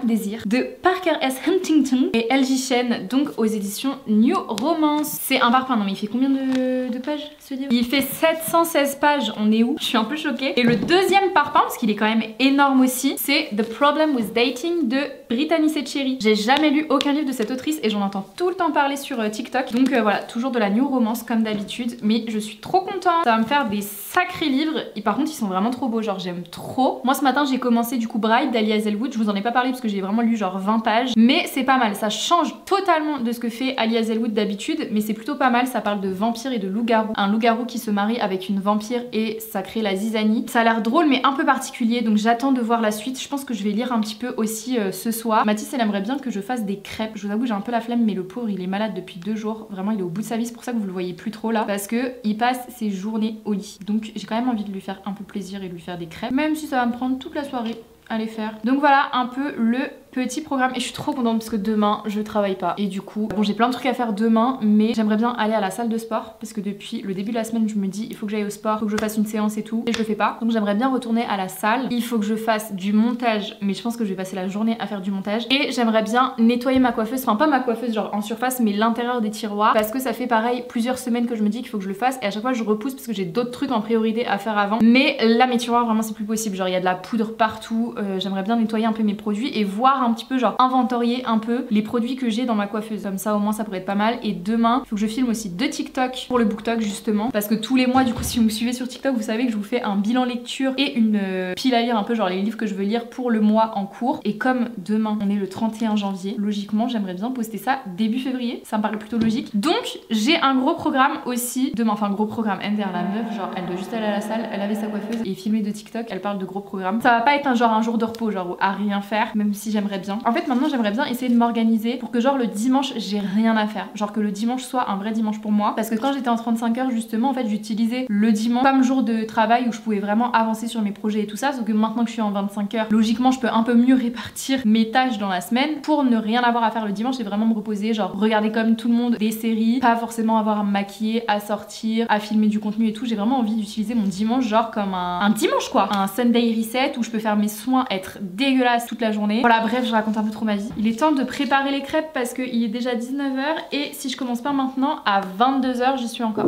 Desire de Parker S. Huntington et LJ Chen, donc aux éditions New Romance. C'est un parpaing, non mais il fait combien de pages ce livre? Il fait 716 pages, on est où? Je suis un peu choquée. Et le deuxième parpaing, parce qu'il est quand même énorme aussi, c'est The Problem with Dating de Brittany Setcheri. J'ai jamais lu aucun livre de cette autrice et j'en entends tout le temps parler sur TikTok. Donc voilà, toujours de la New Romance comme d'habitude, mais je suis trop contente. Ça va me faire des sacrés livres et par contre ils sont vraiment trop beaux, genre j'aime trop. Moi ce matin j'ai commencé du coup Bride d'Ali Hazelwood, je vous en ai pas parlé parce que j'ai vraiment lu genre 20 pages, mais c'est pas mal, ça change totalement de ce que fait Ali Hazelwood d'habitude, mais c'est plutôt pas mal, ça parle de vampires et de loup-garou. Un loup-garou qui se marie avec une vampire et ça crée la zizanie. Ça a l'air drôle mais un peu particulier, donc j'attends de voir la suite. Je pense que je vais lire un petit peu aussi ce soir. Mathis elle aimerait bien que je fasse des crêpes, je vous avoue j'ai un peu la flemme, mais le pauvre il est malade depuis 2 jours, vraiment il est au bout de sa vie, c'est pour ça que vous le voyez plus trop là, parce que il passe ses journées au lit, donc j'ai quand même envie de lui faire un peu plaisir et de lui faire des crêpes, même si ça va me prendre toute la soirée à les faire. Donc voilà un peu le petit programme et je suis trop contente parce que demain je travaille pas et du coup bon j'ai plein de trucs à faire demain, mais j'aimerais bien aller à la salle de sport parce que depuis le début de la semaine je me dis il faut que j'aille au sport, il faut que je fasse une séance et tout et je le fais pas, donc j'aimerais bien retourner à la salle. Il faut que je fasse du montage, mais je pense que je vais passer la journée à faire du montage, et j'aimerais bien nettoyer ma coiffeuse, enfin pas ma coiffeuse genre en surface mais l'intérieur des tiroirs, parce que ça fait pareil plusieurs semaines que je me dis qu'il faut que je le fasse et à chaque fois je repousse parce que j'ai d'autres trucs en priorité à faire avant. Mais là mes tiroirs vraiment c'est plus possible, genre il y a de la poudre partout, j'aimerais bien nettoyer un peu mes produits et voir un petit peu genre inventorier un peu les produits que j'ai dans ma coiffeuse, comme ça au moins ça pourrait être pas mal. Et demain il faut que je filme aussi 2 TikTok pour le BookTok justement, parce que tous les mois du coup si vous me suivez sur TikTok vous savez que je vous fais un bilan lecture et une pile à lire, un peu genre les livres que je veux lire pour le mois en cours. Et comme demain on est le 31 janvier, logiquement j'aimerais bien poster ça début février, ça me paraît plutôt logique. Donc j'ai un gros programme aussi demain, enfin gros programme, Ender la meuf genre elle doit juste aller à la salle, elle avait sa coiffeuse et filmer 2 TikTok, elle parle de gros programme. Ça va pas être un jour de repos genre à rien faire, même si j'aimerais bien. En fait maintenant j'aimerais bien essayer de m'organiser pour que genre le dimanche j'ai rien à faire, genre que le dimanche soit un vrai dimanche pour moi, parce que quand j'étais en 35 heures justement en fait j'utilisais le dimanche comme jour de travail où je pouvais vraiment avancer sur mes projets et tout ça, sauf que maintenant que je suis en 25 heures logiquement je peux un peu mieux répartir mes tâches dans la semaine pour ne rien avoir à faire le dimanche et vraiment me reposer, genre regarder comme tout le monde des séries, pas forcément avoir à me maquiller, à sortir, à filmer du contenu et tout. J'ai vraiment envie d'utiliser mon dimanche genre comme un dimanche quoi, un Sunday reset où je peux faire mes soins, être dégueulasse toute la journée. Voilà bref je raconte un peu trop ma vie. Il est temps de préparer les crêpes parce qu'il est déjà 19 h et si je commence pas maintenant à 22 h j'y suis encore.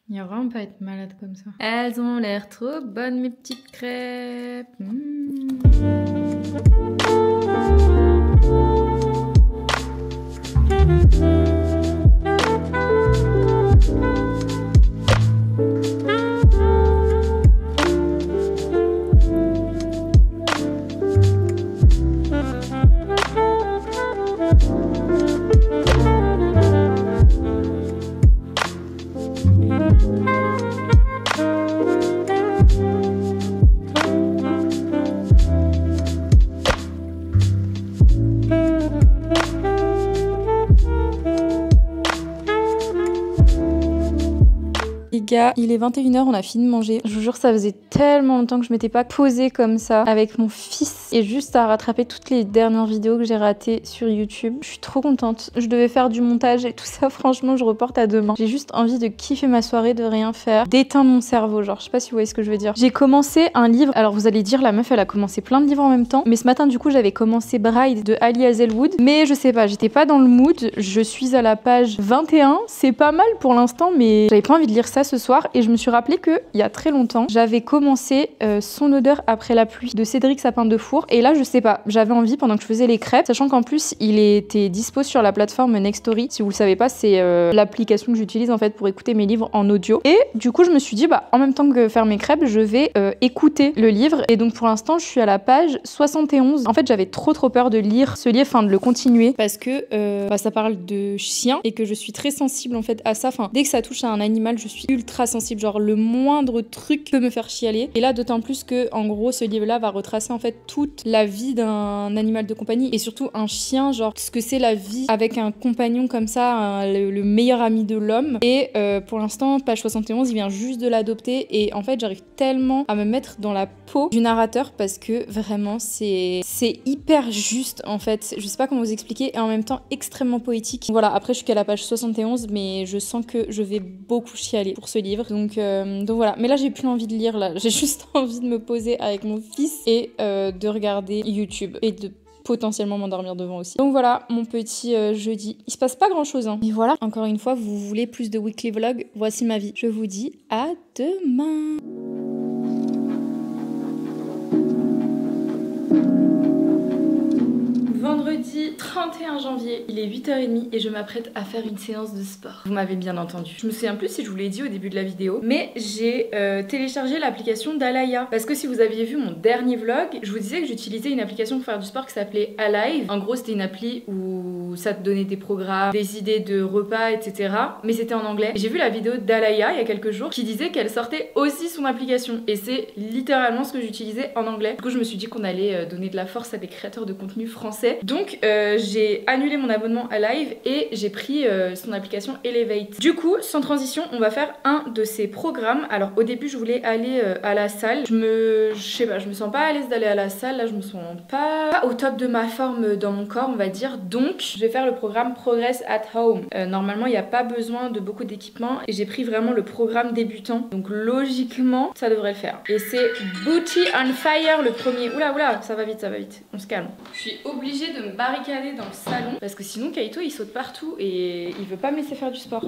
Il y a vraiment pas être malade comme ça. Elles ont l'air trop bonnes mes petites crêpes. gars, il est 21 h, on a fini de manger. Je vous jure, ça faisait tellement longtemps que je m'étais pas posée comme ça avec mon fils et juste à rattraper toutes les dernières vidéos que j'ai ratées sur YouTube. Je suis trop contente. Je devais faire du montage et tout ça, franchement, je reporte à demain. J'ai juste envie de kiffer ma soirée, de rien faire, d'éteindre mon cerveau, genre, je sais pas si vous voyez ce que je veux dire. J'ai commencé un livre, alors vous allez dire, la meuf, elle a commencé plein de livres en même temps, mais ce matin, du coup, j'avais commencé Bride de Ali Hazelwood, mais je sais pas, j'étais pas dans le mood. Je suis à la page 21, c'est pas mal pour l'instant, mais j'avais pas envie de lire ça ce soir et je me suis rappelé que il y a très longtemps, j'avais commencé Son odeur après la pluie de Cédric Sapin de Four, et là, je sais pas, j'avais envie pendant que je faisais les crêpes, sachant qu'en plus, il était dispo sur la plateforme Nextory. Si vous le savez pas, c'est l'application que j'utilise en fait pour écouter mes livres en audio. Et du coup, je me suis dit, bah, en même temps que faire mes crêpes, je vais écouter le livre. Et donc, pour l'instant, je suis à la page 71. En fait, j'avais trop peur de lire ce livre, enfin de le continuer, parce que ça parle de chiens et que je suis très sensible en fait à ça. Enfin, dès que ça touche à un animal, je suis ultra sensible, genre le moindre truc peut me faire chialer. Et là d'autant plus que en gros ce livre là va retracer en fait toute la vie d'un animal de compagnie et surtout un chien, genre ce que c'est la vie avec un compagnon comme ça, le meilleur ami de l'homme. Et pour l'instant page 71 il vient juste de l'adopter et en fait j'arrive tellement à me mettre dans la peau du narrateur parce que vraiment c'est hyper juste en fait, je sais pas comment vous expliquer, et en même temps extrêmement poétique. Voilà, après je suis qu'à la page 71 mais je sens que je vais beaucoup chialer pour ce livre, donc voilà. Mais là j'ai plus envie de lire, là j'ai juste envie de me poser avec mon fils et de regarder YouTube et de potentiellement m'endormir devant aussi. Donc voilà mon petit jeudi. Il se passe pas grand chose hein. Mais voilà, encore une fois, vous voulez plus de weekly vlog, voici ma vie. Je vous dis à demain. Vendredi 31 janvier, il est 8h30 et je m'apprête à faire une séance de sport. Vous m'avez bien entendu. Je me souviens plus si je vous l'ai dit au début de la vidéo, mais j'ai téléchargé l'application d'Alaya. Parce que si vous aviez vu mon dernier vlog, je vous disais que j'utilisais une application pour faire du sport qui s'appelait Alive. En gros, c'était une appli où ça te donnait des programmes, des idées de repas, etc. Mais c'était en anglais. J'ai vu la vidéo d'Alaya il y a quelques jours qui disait qu'elle sortait aussi son application. Et c'est littéralement ce que j'utilisais en anglais. Du coup, je me suis dit qu'on allait donner de la force à des créateurs de contenu français. Donc j'ai annulé mon abonnement à Live et j'ai pris son application Elevate. Du coup, sans transition, on va faire un de ces programmes. Alors au début je voulais aller à la salle. Je sais pas, je me sens pas à l'aise d'aller à la salle. Là je me sens pas au top de ma forme dans mon corps on va dire. Donc je vais faire le programme Progress at Home. Normalement il n'y a pas besoin de beaucoup d'équipement et j'ai pris vraiment le programme débutant. Donc logiquement ça devrait le faire. Et c'est Booty on Fire le premier. Oula, ça va vite, on se calme. Je suis obligée de me barricader dans le salon parce que sinon Kaito il saute partout et il veut pas me laisser faire du sport.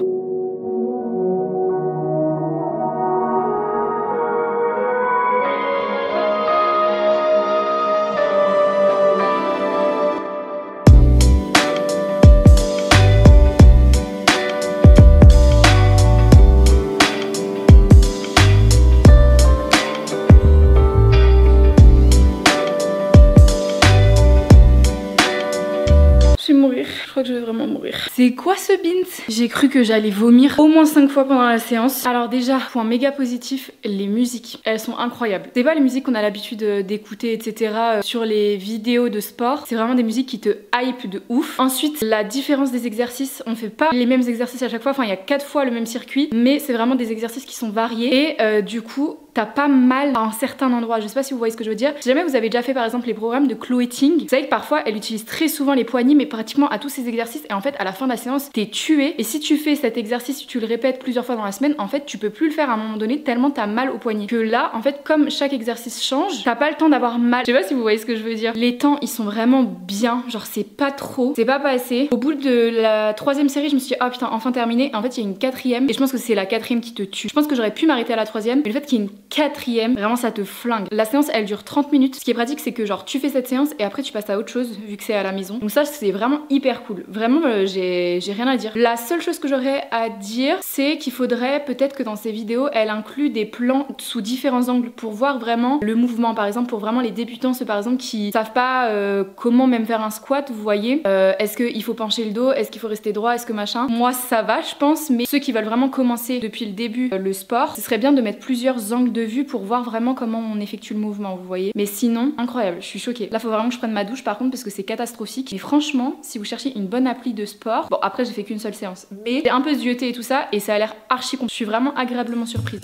Je crois que je vais vraiment mourir. C'est quoi ce bint? J'ai cru que j'allais vomir au moins 5 fois pendant la séance. Alors déjà, point méga positif, les musiques, elles sont incroyables. C'est pas les musiques qu'on a l'habitude d'écouter, etc. sur les vidéos de sport. C'est vraiment des musiques qui te hype de ouf. Ensuite, la différence des exercices, on fait pas les mêmes exercices à chaque fois. Enfin, il y a 4 fois le même circuit, mais c'est vraiment des exercices qui sont variés. Et du coup, t'as pas mal à un certain endroit. Je sais pas si vous voyez ce que je veux dire. Si jamais vous avez déjà fait par exemple les programmes de Chloé Ting, vous savez que parfois elle utilise très souvent les poignets, mais pratiquement à tous ces exercices. Et en fait, à la fin de la séance, t'es tué. Et si tu fais cet exercice, si tu le répètes plusieurs fois dans la semaine, en fait, tu peux plus le faire à un moment donné tellement t'as mal au poignet. Que là, en fait, comme chaque exercice change, t'as pas le temps d'avoir mal. Je sais pas si vous voyez ce que je veux dire. Les temps, ils sont vraiment bien. Genre, c'est pas trop, c'est pas assez. Au bout de la 3e série, je me suis dit, oh putain, enfin terminé. En fait, il y a une 4e. Et je pense que c'est la 4e qui te tue. Je pense que j'aurais pu m'arrêter à la 3e. Mais le fait qu'il y ait une 4e, vraiment ça te flingue. La séance elle dure 30 minutes. Ce qui est pratique c'est que genre tu fais cette séance et après tu passes à autre chose vu que c'est à la maison. Donc ça c'est vraiment hyper cool. Vraiment j'ai rien à dire. La seule chose que j'aurais à dire c'est qu'il faudrait peut-être que dans ces vidéos elle inclut des plans sous différents angles pour voir vraiment le mouvement. Par exemple pour vraiment les débutants, ceux par exemple qui savent pas comment même faire un squat, vous voyez. Est-ce qu'il faut pencher le dos, est-ce qu'il faut rester droit, est-ce que machin. Moi ça va je pense, mais ceux qui veulent vraiment commencer depuis le début le sport, ce serait bien de mettre plusieurs angles de vue pour voir vraiment comment on effectue le mouvement, vous voyez. Mais sinon, incroyable, je suis choquée. Là, faut vraiment que je prenne ma douche par contre parce que c'est catastrophique. Mais franchement, si vous cherchez une bonne appli de sport, bon après j'ai fait qu'une seule séance, mais c'est un peu zioté et tout ça et ça a l'air archi con. Je suis vraiment agréablement surprise.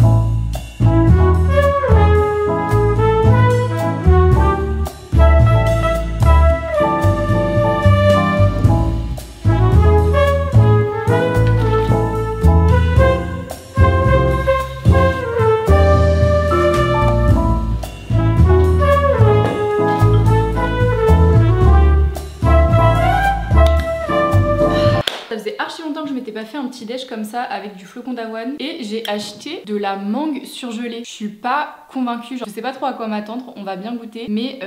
Longtemps que je m'étais pas fait un petit déj comme ça avec du flocon d'avoine et j'ai acheté de la mangue surgelée. Je suis pas convaincue, genre je sais pas trop à quoi m'attendre, on va bien goûter, mais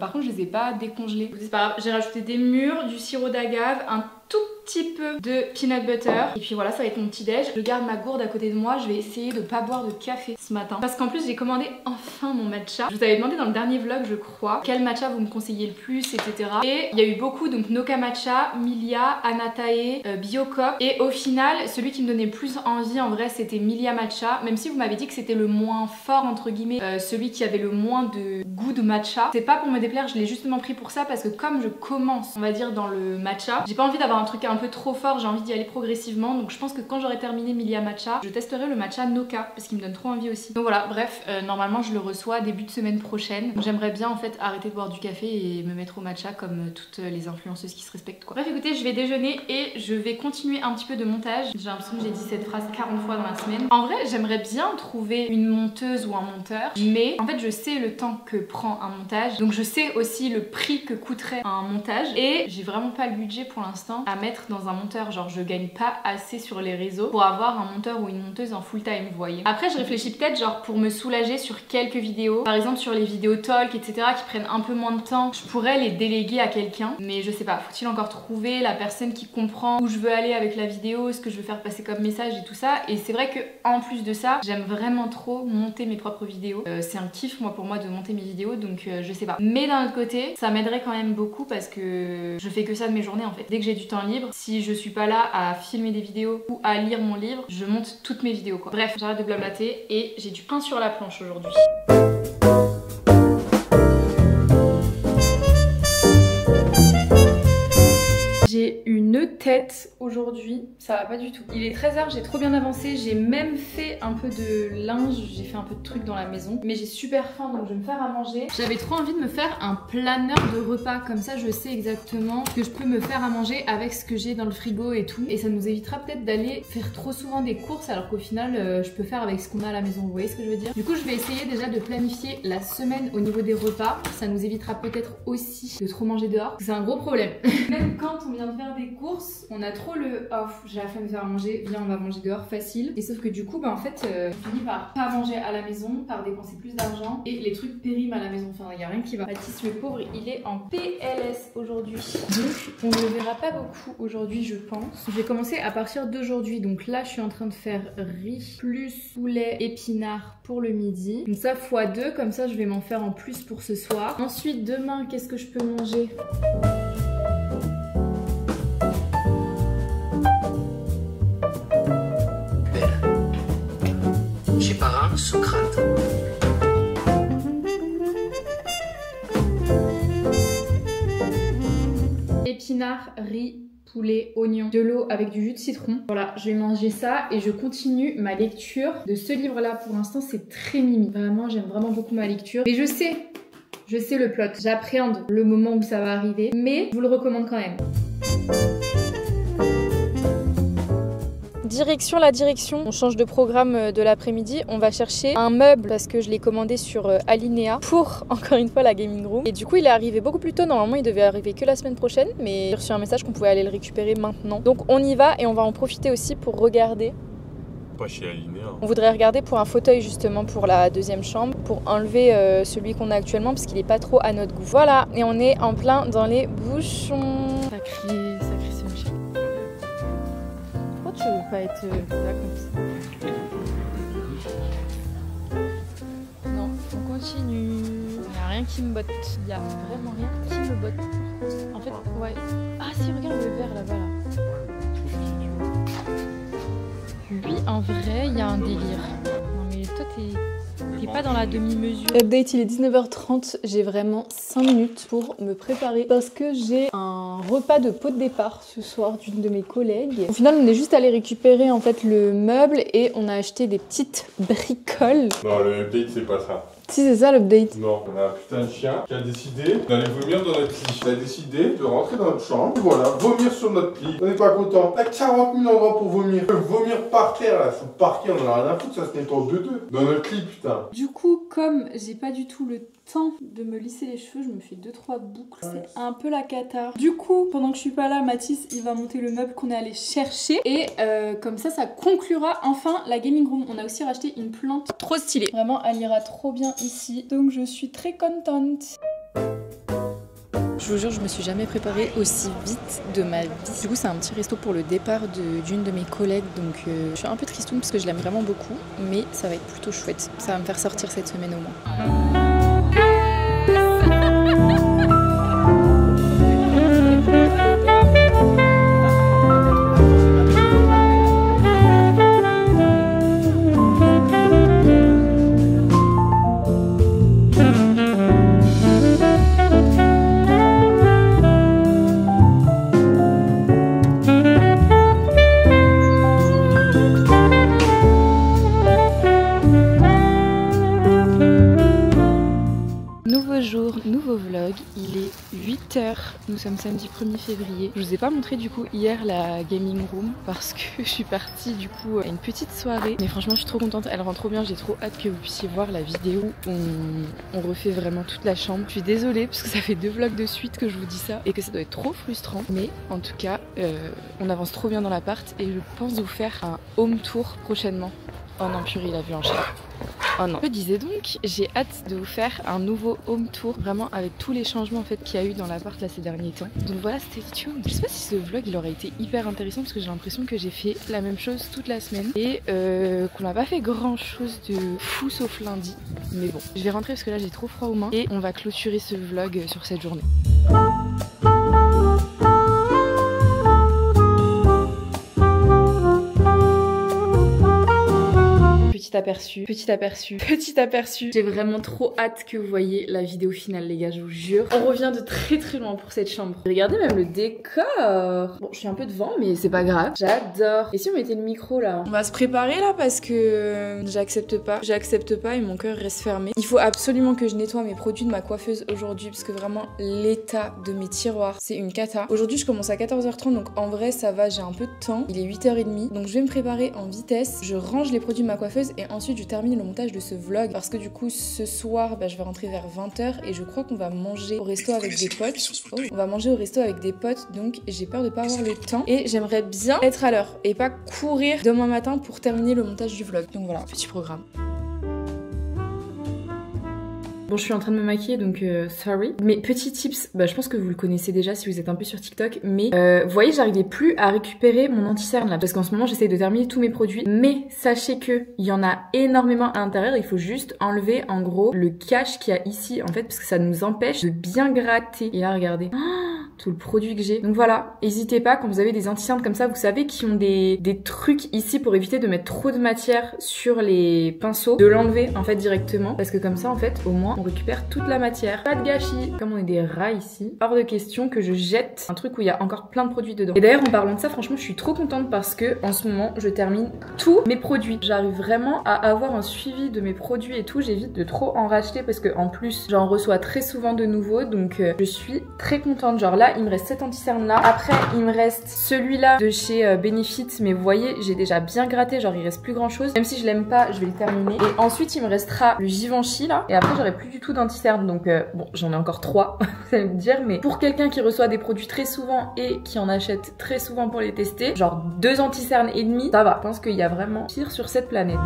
par contre je les ai pas décongelés. C'est pas grave, j'ai rajouté des mûres, du sirop d'agave, un tout petit peu de peanut butter. Et puis voilà, ça va être mon petit déj. Je garde ma gourde à côté de moi. Je vais essayer de pas boire de café ce matin. Parce qu'en plus, j'ai commandé enfin mon matcha. Je vous avais demandé dans le dernier vlog, je crois, quel matcha vous me conseillez le plus, etc. Et il y a eu beaucoup, donc Noka Matcha, Milia, Anatae, Biocop. Et au final, celui qui me donnait le plus envie en vrai, c'était Milia Matcha. Même si vous m'avez dit que c'était le moins fort, entre guillemets, celui qui avait le moins de goût de matcha. C'est pas pour me déplaire, je l'ai justement pris pour ça parce que comme je commence, on va dire, dans le matcha, j'ai pas envie d'avoir un truc un peu trop fort, j'ai envie d'y aller progressivement. Donc je pense que quand j'aurai terminé Milia Matcha, je testerai le matcha Noka parce qu'il me donne trop envie aussi. Donc voilà, bref, normalement je le reçois début de semaine prochaine. J'aimerais bien en fait arrêter de boire du café et me mettre au matcha comme toutes les influenceuses qui se respectent quoi. Bref, écoutez, je vais déjeuner et je vais continuer un petit peu de montage. J'ai l'impression que j'ai dit cette phrase 40 fois dans la semaine. En vrai, j'aimerais bien trouver une monteuse ou un monteur, mais en fait je sais le temps que prend un montage, donc je sais aussi le prix que coûterait un montage et j'ai vraiment pas le budget pour l'instant à mettre dans un monteur. Genre je gagne pas assez sur les réseaux pour avoir un monteur ou une monteuse en full time, vous voyez. Après je réfléchis peut-être genre pour me soulager sur quelques vidéos, par exemple sur les vidéos talk etc qui prennent un peu moins de temps, je pourrais les déléguer à quelqu'un, mais je sais pas, faut-il encore trouver la personne qui comprend où je veux aller avec la vidéo, ce que je veux faire passer comme message et tout ça. Et c'est vrai que en plus de ça, j'aime vraiment trop monter mes propres vidéos. C'est un kiff pour moi de monter mes vidéos, donc je sais pas. Mais d'un autre côté, ça m'aiderait quand même beaucoup parce que je fais que ça de mes journées en fait. Dès que j'ai du temps libre, si je suis pas là à filmer des vidéos ou à lire mon livre, je monte toutes mes vidéos quoi. Bref, j'arrête de blablater et j'ai du pain sur la planche aujourd'hui. J'ai une tête aujourd'hui, ça va pas du tout. Il est 13h, j'ai trop bien avancé, j'ai même fait un peu de linge, j'ai fait un peu de trucs dans la maison. Mais j'ai super faim donc je vais me faire à manger. J'avais trop envie de me faire un planeur de repas, comme ça je sais exactement ce que je peux me faire à manger avec ce que j'ai dans le frigo et tout. Et ça nous évitera peut-être d'aller faire trop souvent des courses alors qu'au final je peux faire avec ce qu'on a à la maison, vous voyez ce que je veux dire? Du coup je vais essayer déjà de planifier la semaine au niveau des repas. Ça nous évitera peut-être aussi de trop manger dehors. C'est un gros problème. Même quand on vient de faire des courses, on a trop le off, j'ai la flemme de faire à manger, viens on va manger dehors facile. Et sauf que du coup bah en fait on finit par pas manger à la maison, par dépenser plus d'argent et les trucs périment à la maison, enfin il y a rien qui va. Mathis le pauvre il est en PLS aujourd'hui, donc on ne le verra pas beaucoup aujourd'hui je pense. Je vais commencer à partir d'aujourd'hui, donc là je suis en train de faire riz plus poulet épinard pour le midi, donc ça x2, comme ça je vais m'en faire en plus pour ce soir. Ensuite demain qu'est-ce que je peux manger? Chez Parrain, Socrate. Épinard, riz, poulet, oignon, de l'eau avec du jus de citron. Voilà, je vais manger ça et je continue ma lecture de ce livre-là. Pour l'instant, c'est très mimi. Vraiment, j'aime vraiment beaucoup ma lecture. Mais je sais le plot. J'appréhende le moment où ça va arriver, mais je vous le recommande quand même. Direction la direction, on change de programme de l'après-midi, on va chercher un meuble parce que je l'ai commandé sur Alinea pour encore une fois la gaming room. Et du coup il est arrivé beaucoup plus tôt, normalement il devait arriver que la semaine prochaine, mais j'ai reçu un message qu'on pouvait aller le récupérer maintenant. Donc on y va et on va en profiter aussi pour regarder. Pas chez Alinea. On voudrait regarder pour un fauteuil justement pour la deuxième chambre, pour enlever celui qu'on a actuellement parce qu'il est pas trop à notre goût. Voilà, et on est en plein dans les bouchons. Ça crie son chien. Pourquoi tu veux pas être là comme ça? Non, on continue. Il n'y a rien qui me botte. Il n'y a vraiment rien qui me botte. En fait, ouais. Ah si, regarde le verre là-bas là. Lui, en vrai, il y a un délire. Non mais toi, t'es pas dans la demi-mesure. Update, il est 19h30. J'ai vraiment 5 minutes pour me préparer parce que j'ai un repas de pot de départ ce soir d'une de mes collègues. Au final, on est juste allé récupérer en fait le meuble et on a acheté des petites bricoles. Non, le update, c'est pas ça. Si, c'est ça l'update. Non, on a un putain de chien qui a décidé d'aller vomir dans notre lit. Il a décidé de rentrer dans notre chambre. Et voilà, vomir sur notre lit. On n'est pas content. On a 40 000 endroits pour vomir. Vomir par terre là, sous le parquet, on en a rien à foutre, ça se nettoie de deux. Dans notre lit, putain. Du coup, comme j'ai pas du tout le temps de me lisser les cheveux, je me fais 2-3 boucles. C'est un peu la cata. Du coup, pendant que je suis pas là, Mathis il va monter le meuble qu'on est allé chercher. Et comme ça conclura enfin la gaming room. On a aussi racheté une plante trop stylée. Vraiment, elle ira trop bien ici. Donc je suis très contente. Je vous jure, je me suis jamais préparée aussi vite de ma vie. Du coup, c'est un petit resto pour le départ d'une de mes collègues, donc je suis un peu tristoune parce que je l'aime vraiment beaucoup, mais ça va être plutôt chouette. Ça va me faire sortir cette semaine au moins. Nouveau vlog, il est 8h, nous sommes samedi 1er février. Je vous ai pas montré du coup hier la gaming room parce que je suis partie du coup à une petite soirée. Mais franchement je suis trop contente, elle rend trop bien, j'ai trop hâte que vous puissiez voir la vidéo où on refait vraiment toute la chambre. Je suis désolée parce que ça fait 2 vlogs de suite que je vous dis ça et que ça doit être trop frustrant. Mais en tout cas, on avance trop bien dans l'appart et je pense vous faire un home tour prochainement. Oh non purée, il a vu un chat. Oh non. Je disais donc, j'ai hâte de vous faire un nouveau home tour, vraiment avec tous les changements en fait qu'il y a eu dans l'appart là ces derniers temps. Donc voilà, stay tuned. Je sais pas si ce vlog il aurait été hyper intéressant parce que j'ai l'impression que j'ai fait la même chose toute la semaine et qu'on n'a pas fait grand chose de fou sauf lundi. Mais bon, je vais rentrer parce que là j'ai trop froid aux mains et on va clôturer ce vlog sur cette journée. Petit aperçu. J'ai vraiment trop hâte que vous voyez la vidéo finale les gars, je vous jure. On revient de très très loin pour cette chambre. Regardez même le décor. Bon, je suis un peu devant mais c'est pas grave. J'adore. Et si on mettait le micro là? On va se préparer là parce que j'accepte pas et mon cœur reste fermé. Il faut absolument que je nettoie mes produits de ma coiffeuse aujourd'hui parce que vraiment l'état de mes tiroirs c'est une cata. Aujourd'hui je commence à 14h30 donc en vrai ça va, j'ai un peu de temps. Il est 8h30 donc je vais me préparer en vitesse. Je range les produits de ma coiffeuse et ensuite je termine le montage de ce vlog parce que du coup ce soir je vais rentrer vers 20h et je crois qu'on va manger au resto avec des potes. On va manger au resto avec des potes donc j'ai peur de pas avoir le temps et j'aimerais bien être à l'heure et pas courir demain matin pour terminer le montage du vlog. Donc voilà, petit programme. Bon, je suis en train de me maquiller, donc sorry. Mais petit tips, je pense que vous le connaissez déjà si vous êtes un peu sur TikTok, mais vous voyez, j'arrivais plus à récupérer mon anti-cerne là, parce qu'en ce moment, j'essaie de terminer tous mes produits. Mais sachez que il y en a énormément à l'intérieur, il faut juste enlever en gros le cache qu'il y a ici, en fait, parce que ça nous empêche de bien gratter. Et là, regardez. Tout le produit que j'ai. Donc voilà, n'hésitez pas quand vous avez des anti-cernes comme ça, vous savez, qui ont des trucs ici pour éviter de mettre trop de matière sur les pinceaux, de l'enlever en fait directement, parce que comme ça en fait au moins on récupère toute la matière. Pas de gâchis. Comme on est des rats ici, hors de question que je jette un truc où il y a encore plein de produits dedans. Et d'ailleurs en parlant de ça, franchement je suis trop contente parce que en ce moment je termine tous mes produits. J'arrive vraiment à avoir un suivi de mes produits et tout, j'évite de trop en racheter parce que en plus j'en reçois très souvent de nouveaux, donc je suis très contente. Genre là il me reste cet anti-cerne là. Après, il me reste celui-là de chez Benefit. Mais vous voyez, j'ai déjà bien gratté. Genre, il reste plus grand chose. Même si je l'aime pas, je vais le terminer. Et ensuite, il me restera le Givenchy là. Et après, j'aurai plus du tout d'anti-cerne. Donc, bon, j'en ai encore 3. Vous allez me dire. Mais pour quelqu'un qui reçoit des produits très souvent et qui en achète très souvent pour les tester, genre 2 anti-cernes et demi, ça va. Je pense qu'il y a vraiment pire sur cette planète.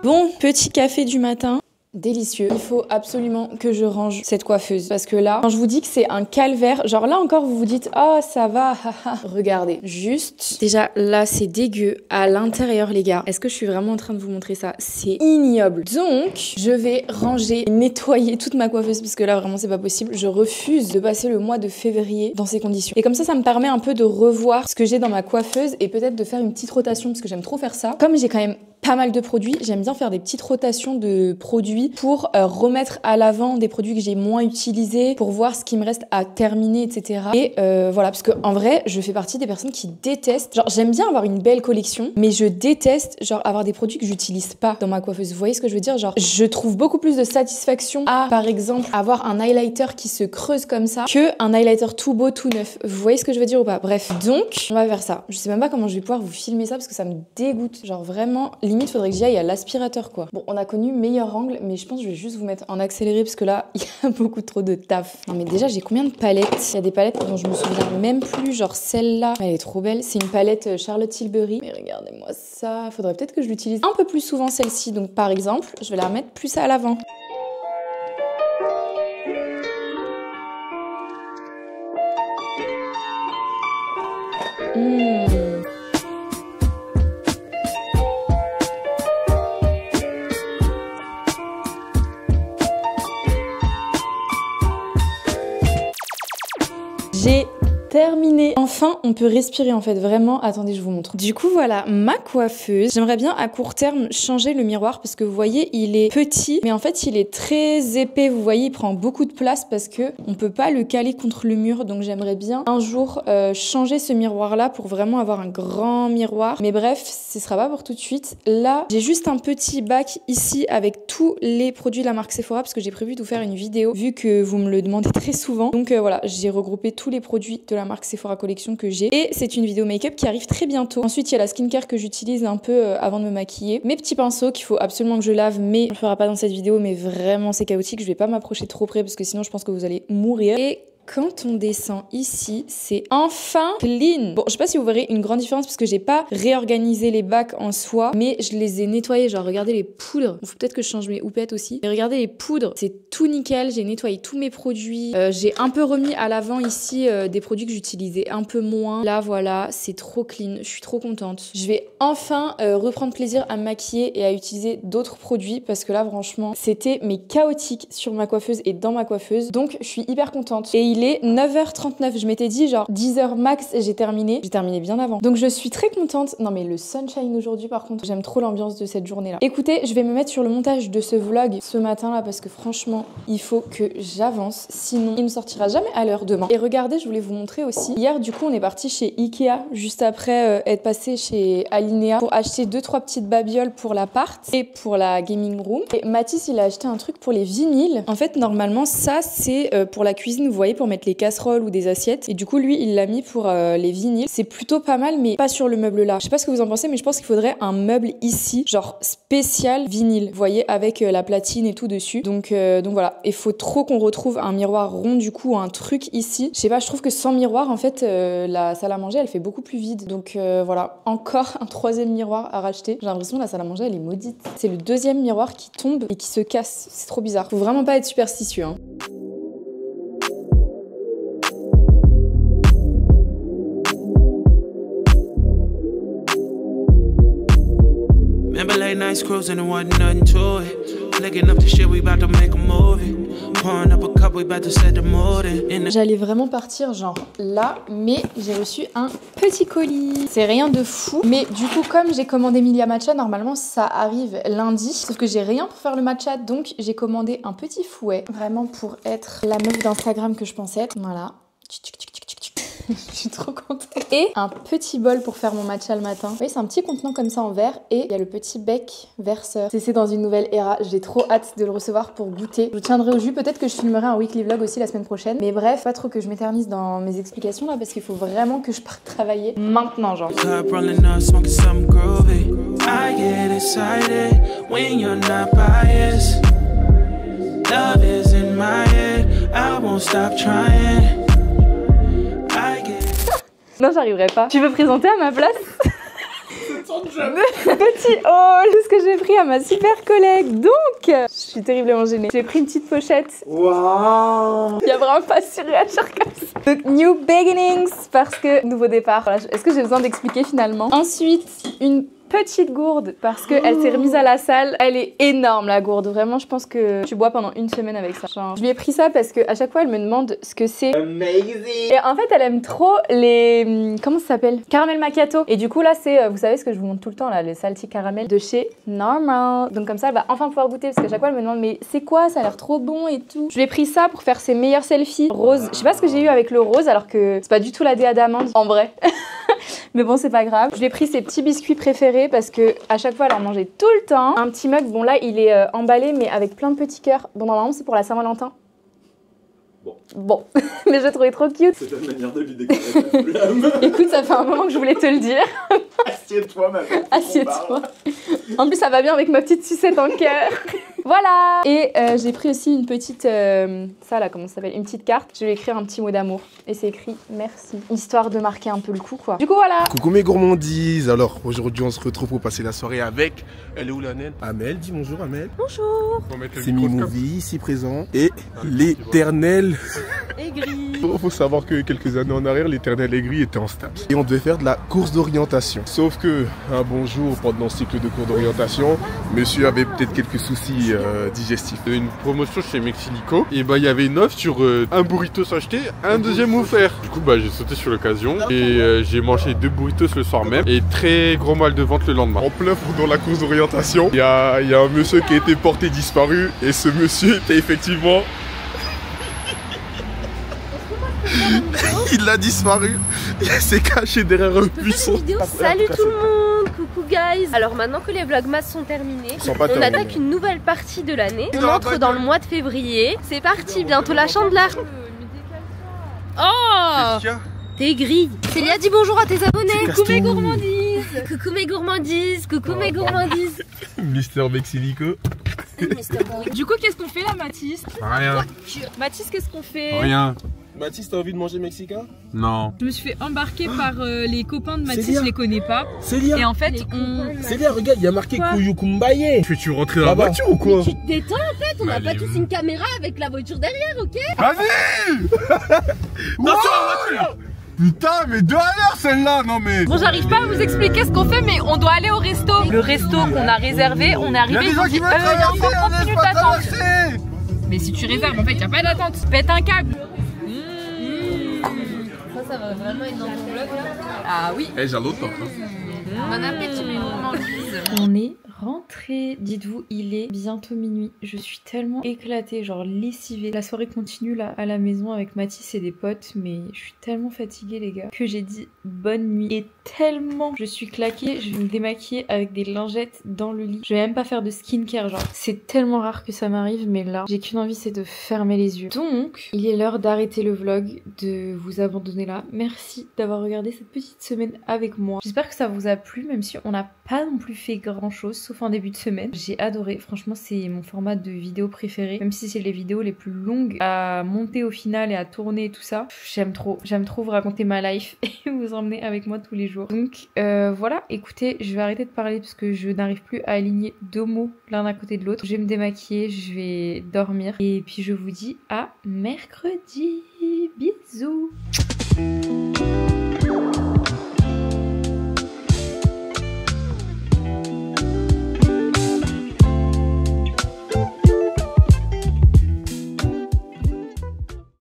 Bon, petit café du matin. Délicieux. Il faut absolument que je range cette coiffeuse parce que là, quand je vous dis que c'est un calvaire, genre là encore vous vous dites oh ça va, haha. Regardez, juste déjà là c'est dégueu à l'intérieur les gars. Est-ce que je suis vraiment en train de vous montrer ça? C'est ignoble. Donc je vais ranger, nettoyer toute ma coiffeuse parce que là vraiment c'est pas possible. Je refuse de passer le mois de février dans ces conditions. Et comme ça me permet un peu de revoir ce que j'ai dans ma coiffeuse et peut-être de faire une petite rotation parce que j'aime trop faire ça. Comme j'ai quand même pas mal de produits, j'aime bien faire des petites rotations de produits pour remettre à l'avant des produits que j'ai moins utilisés, pour voir ce qui me reste à terminer, etc. Et voilà, parce que en vrai, je fais partie des personnes qui détestent, genre j'aime bien avoir une belle collection, mais je déteste genre avoir des produits que j'utilise pas dans ma coiffeuse. Vous voyez ce que je veux dire? Genre je trouve beaucoup plus de satisfaction à, par exemple, avoir un highlighter qui se creuse comme ça que un highlighter tout beau, tout neuf. Vous voyez ce que je veux dire ou pas? Bref, donc on va faire ça. Je sais même pas comment je vais pouvoir vous filmer ça parce que ça me dégoûte. Genre vraiment, limite faudrait que j'y aille à l'aspirateur quoi. Bon, on a connu meilleur angle, mais je pense que je vais juste vous mettre en accéléré parce que là, il y a beaucoup trop de taf. Non mais déjà, j'ai combien de palettes? Il y a des palettes dont je me souviens même plus, genre celle-là, elle est trop belle. C'est une palette Charlotte Tilbury. Mais regardez-moi ça, faudrait peut-être que je l'utilise un peu plus souvent celle-ci. Donc par exemple, je vais la remettre plus à l'avant. J'ai terminé. Enfin, on peut respirer en fait, vraiment. Attendez, je vous montre. Du coup, voilà, ma coiffeuse. J'aimerais bien à court terme changer le miroir parce que vous voyez, il est petit, mais en fait, il est très épais. Vous voyez, il prend beaucoup de place parce que on peut pas le caler contre le mur. Donc, j'aimerais bien un jour changer ce miroir-là pour vraiment avoir un grand miroir. Mais bref, ce sera pas pour tout de suite. Là, j'ai juste un petit bac ici avec tous les produits de la marque Sephora parce que j'ai prévu de vous faire une vidéo vu que vous me le demandez très souvent. Donc voilà, j'ai regroupé tous les produits de la marque Sephora Collection que j'ai et c'est une vidéo make-up qui arrive très bientôt. Ensuite il y a la skincare que j'utilise un peu avant de me maquiller, mes petits pinceaux qu'il faut absolument que je lave mais on le fera pas dans cette vidéo, mais vraiment c'est chaotique, je vais pas m'approcher trop près parce que sinon je pense que vous allez mourir. Et quand on descend ici, c'est enfin clean. Bon, je sais pas si vous verrez une grande différence parce que j'ai pas réorganisé les bacs en soi, mais je les ai nettoyés. Genre, regardez les poudres. Il faut peut-être que je change mes houpettes aussi. Mais regardez les poudres, c'est tout nickel. J'ai nettoyé tous mes produits. J'ai un peu remis à l'avant ici des produits que j'utilisais un peu moins. Là, voilà, c'est trop clean. Je suis trop contente. Je vais enfin reprendre plaisir à me maquiller et à utiliser d'autres produits parce que là, franchement, c'était mais chaotique sur ma coiffeuse et dans ma coiffeuse. Donc, je suis hyper contente. Et il est 9h39. Je m'étais dit genre 10h max et j'ai terminé. J'ai terminé bien avant. Donc je suis très contente. Non mais le sunshine aujourd'hui par contre, j'aime trop l'ambiance de cette journée là. Écoutez, je vais me mettre sur le montage de ce vlog ce matin là parce que franchement, il faut que j'avance. Sinon, il ne sortira jamais à l'heure demain. Et regardez, je voulais vous montrer aussi. Hier du coup, on est parti chez Ikea juste après être passé chez Alinea pour acheter 2-3 petites babioles pour l'appart et pour la gaming room. Et Mathis, il a acheté un truc pour les vinyles. En fait, normalement, ça c'est pour la cuisine, vous voyez, pour mettre les casseroles ou des assiettes. Et du coup, lui, il l'a mis pour les vinyles. C'est plutôt pas mal, mais pas sur le meuble là. Je sais pas ce que vous en pensez, mais je pense qu'il faudrait un meuble ici, genre spécial vinyle, vous voyez, avec la platine et tout dessus. Donc voilà. Il faut trop qu'on retrouve un miroir rond, du coup, un truc ici. Je sais pas, je trouve que sans miroir, en fait, la salle à manger, elle fait beaucoup plus vide. Donc voilà, encore un 3e miroir à racheter. J'ai l'impression que la salle à manger, elle est maudite. C'est le 2e miroir qui tombe et qui se casse. C'est trop bizarre. Faut vraiment pas être superstitieux, hein. Remember late nights cruising and wasn't nothing to it. Flicking up the shit, we about to make a movie. Pouring up a cup, we about to set the mood in. J'allais vraiment partir genre là, mais j'ai reçu un petit colis. C'est rien de fou, mais du coup comme j'ai commandé Milia Matcha, normalement ça arrive lundi. Sauf que j'ai rien pour faire le matcha, donc j'ai commandé un petit fouet. Vraiment pour être la meuf d'Instagram que je pensais être. Voilà. Je suis trop contente. Et un petit bol pour faire mon matcha le matin. Vous voyez, c'est un petit contenant comme ça en verre. Et il y a le petit bec verseur. C'est dans une nouvelle era. J'ai trop hâte de le recevoir pour goûter. Je vous tiendrai au jus. Peut-être que je filmerai un weekly vlog aussi la semaine prochaine. Mais bref, pas trop que je m'éternise dans mes explications là parce qu'il faut vraiment que je parte travailler maintenant, genre. Non, j'arriverai pas. Tu veux présenter à ma place? Petit haul, tout ce que j'ai pris à ma super collègue. Donc, je suis terriblement gênée. J'ai pris une petite pochette. Waouh! Il y a vraiment pas su réagir comme ça. Donc, new beginnings parce que nouveau départ. Voilà. Est-ce que j'ai besoin d'expliquer finalement? Ensuite, une petite gourde parce qu'elle s'est remise à la salle. Elle est énorme la gourde, vraiment je pense que tu bois pendant une semaine avec ça. Genre, je lui ai pris ça parce qu'à chaque fois elle me demande ce que c'est. Amazing. Et en fait elle aime trop les... comment ça s'appelle? Caramel macchiato. Et du coup là c'est, vous savez ce que je vous montre tout le temps là, les salty caramel de chez Normal. Donc comme ça elle va enfin pouvoir goûter parce qu'à chaque fois elle me demande mais c'est quoi? Ça a l'air trop bon et tout. Je lui ai pris ça pour faire ses meilleurs selfies. Rose, je sais pas ce que j'ai eu avec le rose alors que c'est pas du tout la DA d'amande en vrai. Mais bon c'est pas grave. Je lui ai pris ses petits biscuits préférés parce que à chaque fois elle en mangeait tout le temps. Un petit mug, bon là il est emballé mais avec plein de petits cœurs. Bon normalement c'est pour la Saint-Valentin. Bon. Mais je le trouvais trop cute. C'est ta manière de lui décorer la flamme. Écoute, ça fait un moment que je voulais te le dire. Assieds-toi ma belle. Assieds-toi. En plus ça va bien avec ma petite sucette en cœur. Voilà. Et j'ai pris aussi une petite, ça là, comment ça s'appelle, une petite carte. Je vais écrire un petit mot d'amour. Et c'est écrit merci. Histoire de marquer un peu le coup, quoi. Du coup, voilà. Coucou mes gourmandises. Alors, aujourd'hui, on se retrouve pour passer la soirée avec... Elle est où la naine? Amel, dis bonjour Amel. Bonjour. C'est Mimouvi, ici présent. Et l'éternel... Aigri. Faut savoir que quelques années en arrière, l'éternel aigri était en stage. Et on devait faire de la course d'orientation. Sauf que, un bon jour, pendant le cycle de cours d'orientation, monsieur avait peut-être quelques soucis digestifs. Une promotion chez Mexilico. Et bah, il y avait une offre sur un burrito acheté, un deuxième offert. Du coup, bah, j'ai sauté sur l'occasion. Et j'ai mangé 2 burritos le soir même. Et très gros mal de ventre le lendemain. En plein dans la course d'orientation, il y a un monsieur qui a été porté disparu. Et ce monsieur était effectivement... Il a disparu. Il s'est caché derrière un buisson. Salut tout le monde, coucou guys. Alors maintenant que les vlogmas sont terminés, on attaque une nouvelle partie de l'année. On entre dans le mois de février. C'est parti, bientôt la chandeleur. Oh, t'es gris. Célia, dis bonjour à tes abonnés. Coucou mes gourmandises. Coucou mes gourmandises. Coucou mes gourmandises. Mister Mexilico. Du coup, qu'est-ce qu'on fait là, Mathis? Rien. Mathis, qu'est-ce qu'on fait? Rien. Mathis, t'as envie de manger mexicain? Non. Je me suis fait embarquer par les copains de Mathis, Célia. je les connais pas. Célia. Et en fait, on... Célia, regarde, il y a marqué Quoi? Kuyukumbaye. Fais-tu rentrer dans la voiture ou quoi? Tu te détends en fait, on n'a pas tous une caméra avec la voiture derrière, ok? Vas-y. Dans la voiture. Putain, mais 2 à l'heure celle-là, non mais... Bon, j'arrive pas à vous expliquer ce qu'on fait, mais on doit aller au resto. Le resto qu'on a réservé, on est arrivé, ils ont dit, il y a encore 30 minutes d'attente. Mais si tu réserves, en fait, il y a pas d'attente. Pète un câble. Ça va vraiment être dans ton vlog là. Ah oui. Eh, j'ai l'autre. Bon appétit, mes gourmandises. On est rentré. Dites-vous, il est bientôt minuit. Je suis tellement éclatée, genre lessivée. La soirée continue là à la maison avec Mathis et des potes, mais je suis tellement fatiguée les gars que j'ai dit bonne nuit. Et tellement je suis claquée, je vais me démaquiller avec des lingettes dans le lit. Je vais même pas faire de skincare, genre c'est tellement rare que ça m'arrive, mais là j'ai qu'une envie, c'est de fermer les yeux. Donc il est l'heure d'arrêter le vlog, de vous abandonner là. Merci d'avoir regardé cette petite semaine avec moi. J'espère que ça vous a plu, même si on n'a pas non plus fait grand chose sauf en début de semaine. J'ai adoré, franchement c'est mon format de vidéo préféré, même si c'est les vidéos les plus longues à monter au final et à tourner et tout ça. J'aime trop vous raconter ma life et vous emmener avec moi tous les jours. Donc voilà, écoutez, je vais arrêter de parler parce que je n'arrive plus à aligner 2 mots l'un à côté de l'autre. Je vais me démaquiller, je vais dormir et puis je vous dis à mercredi. Bisous.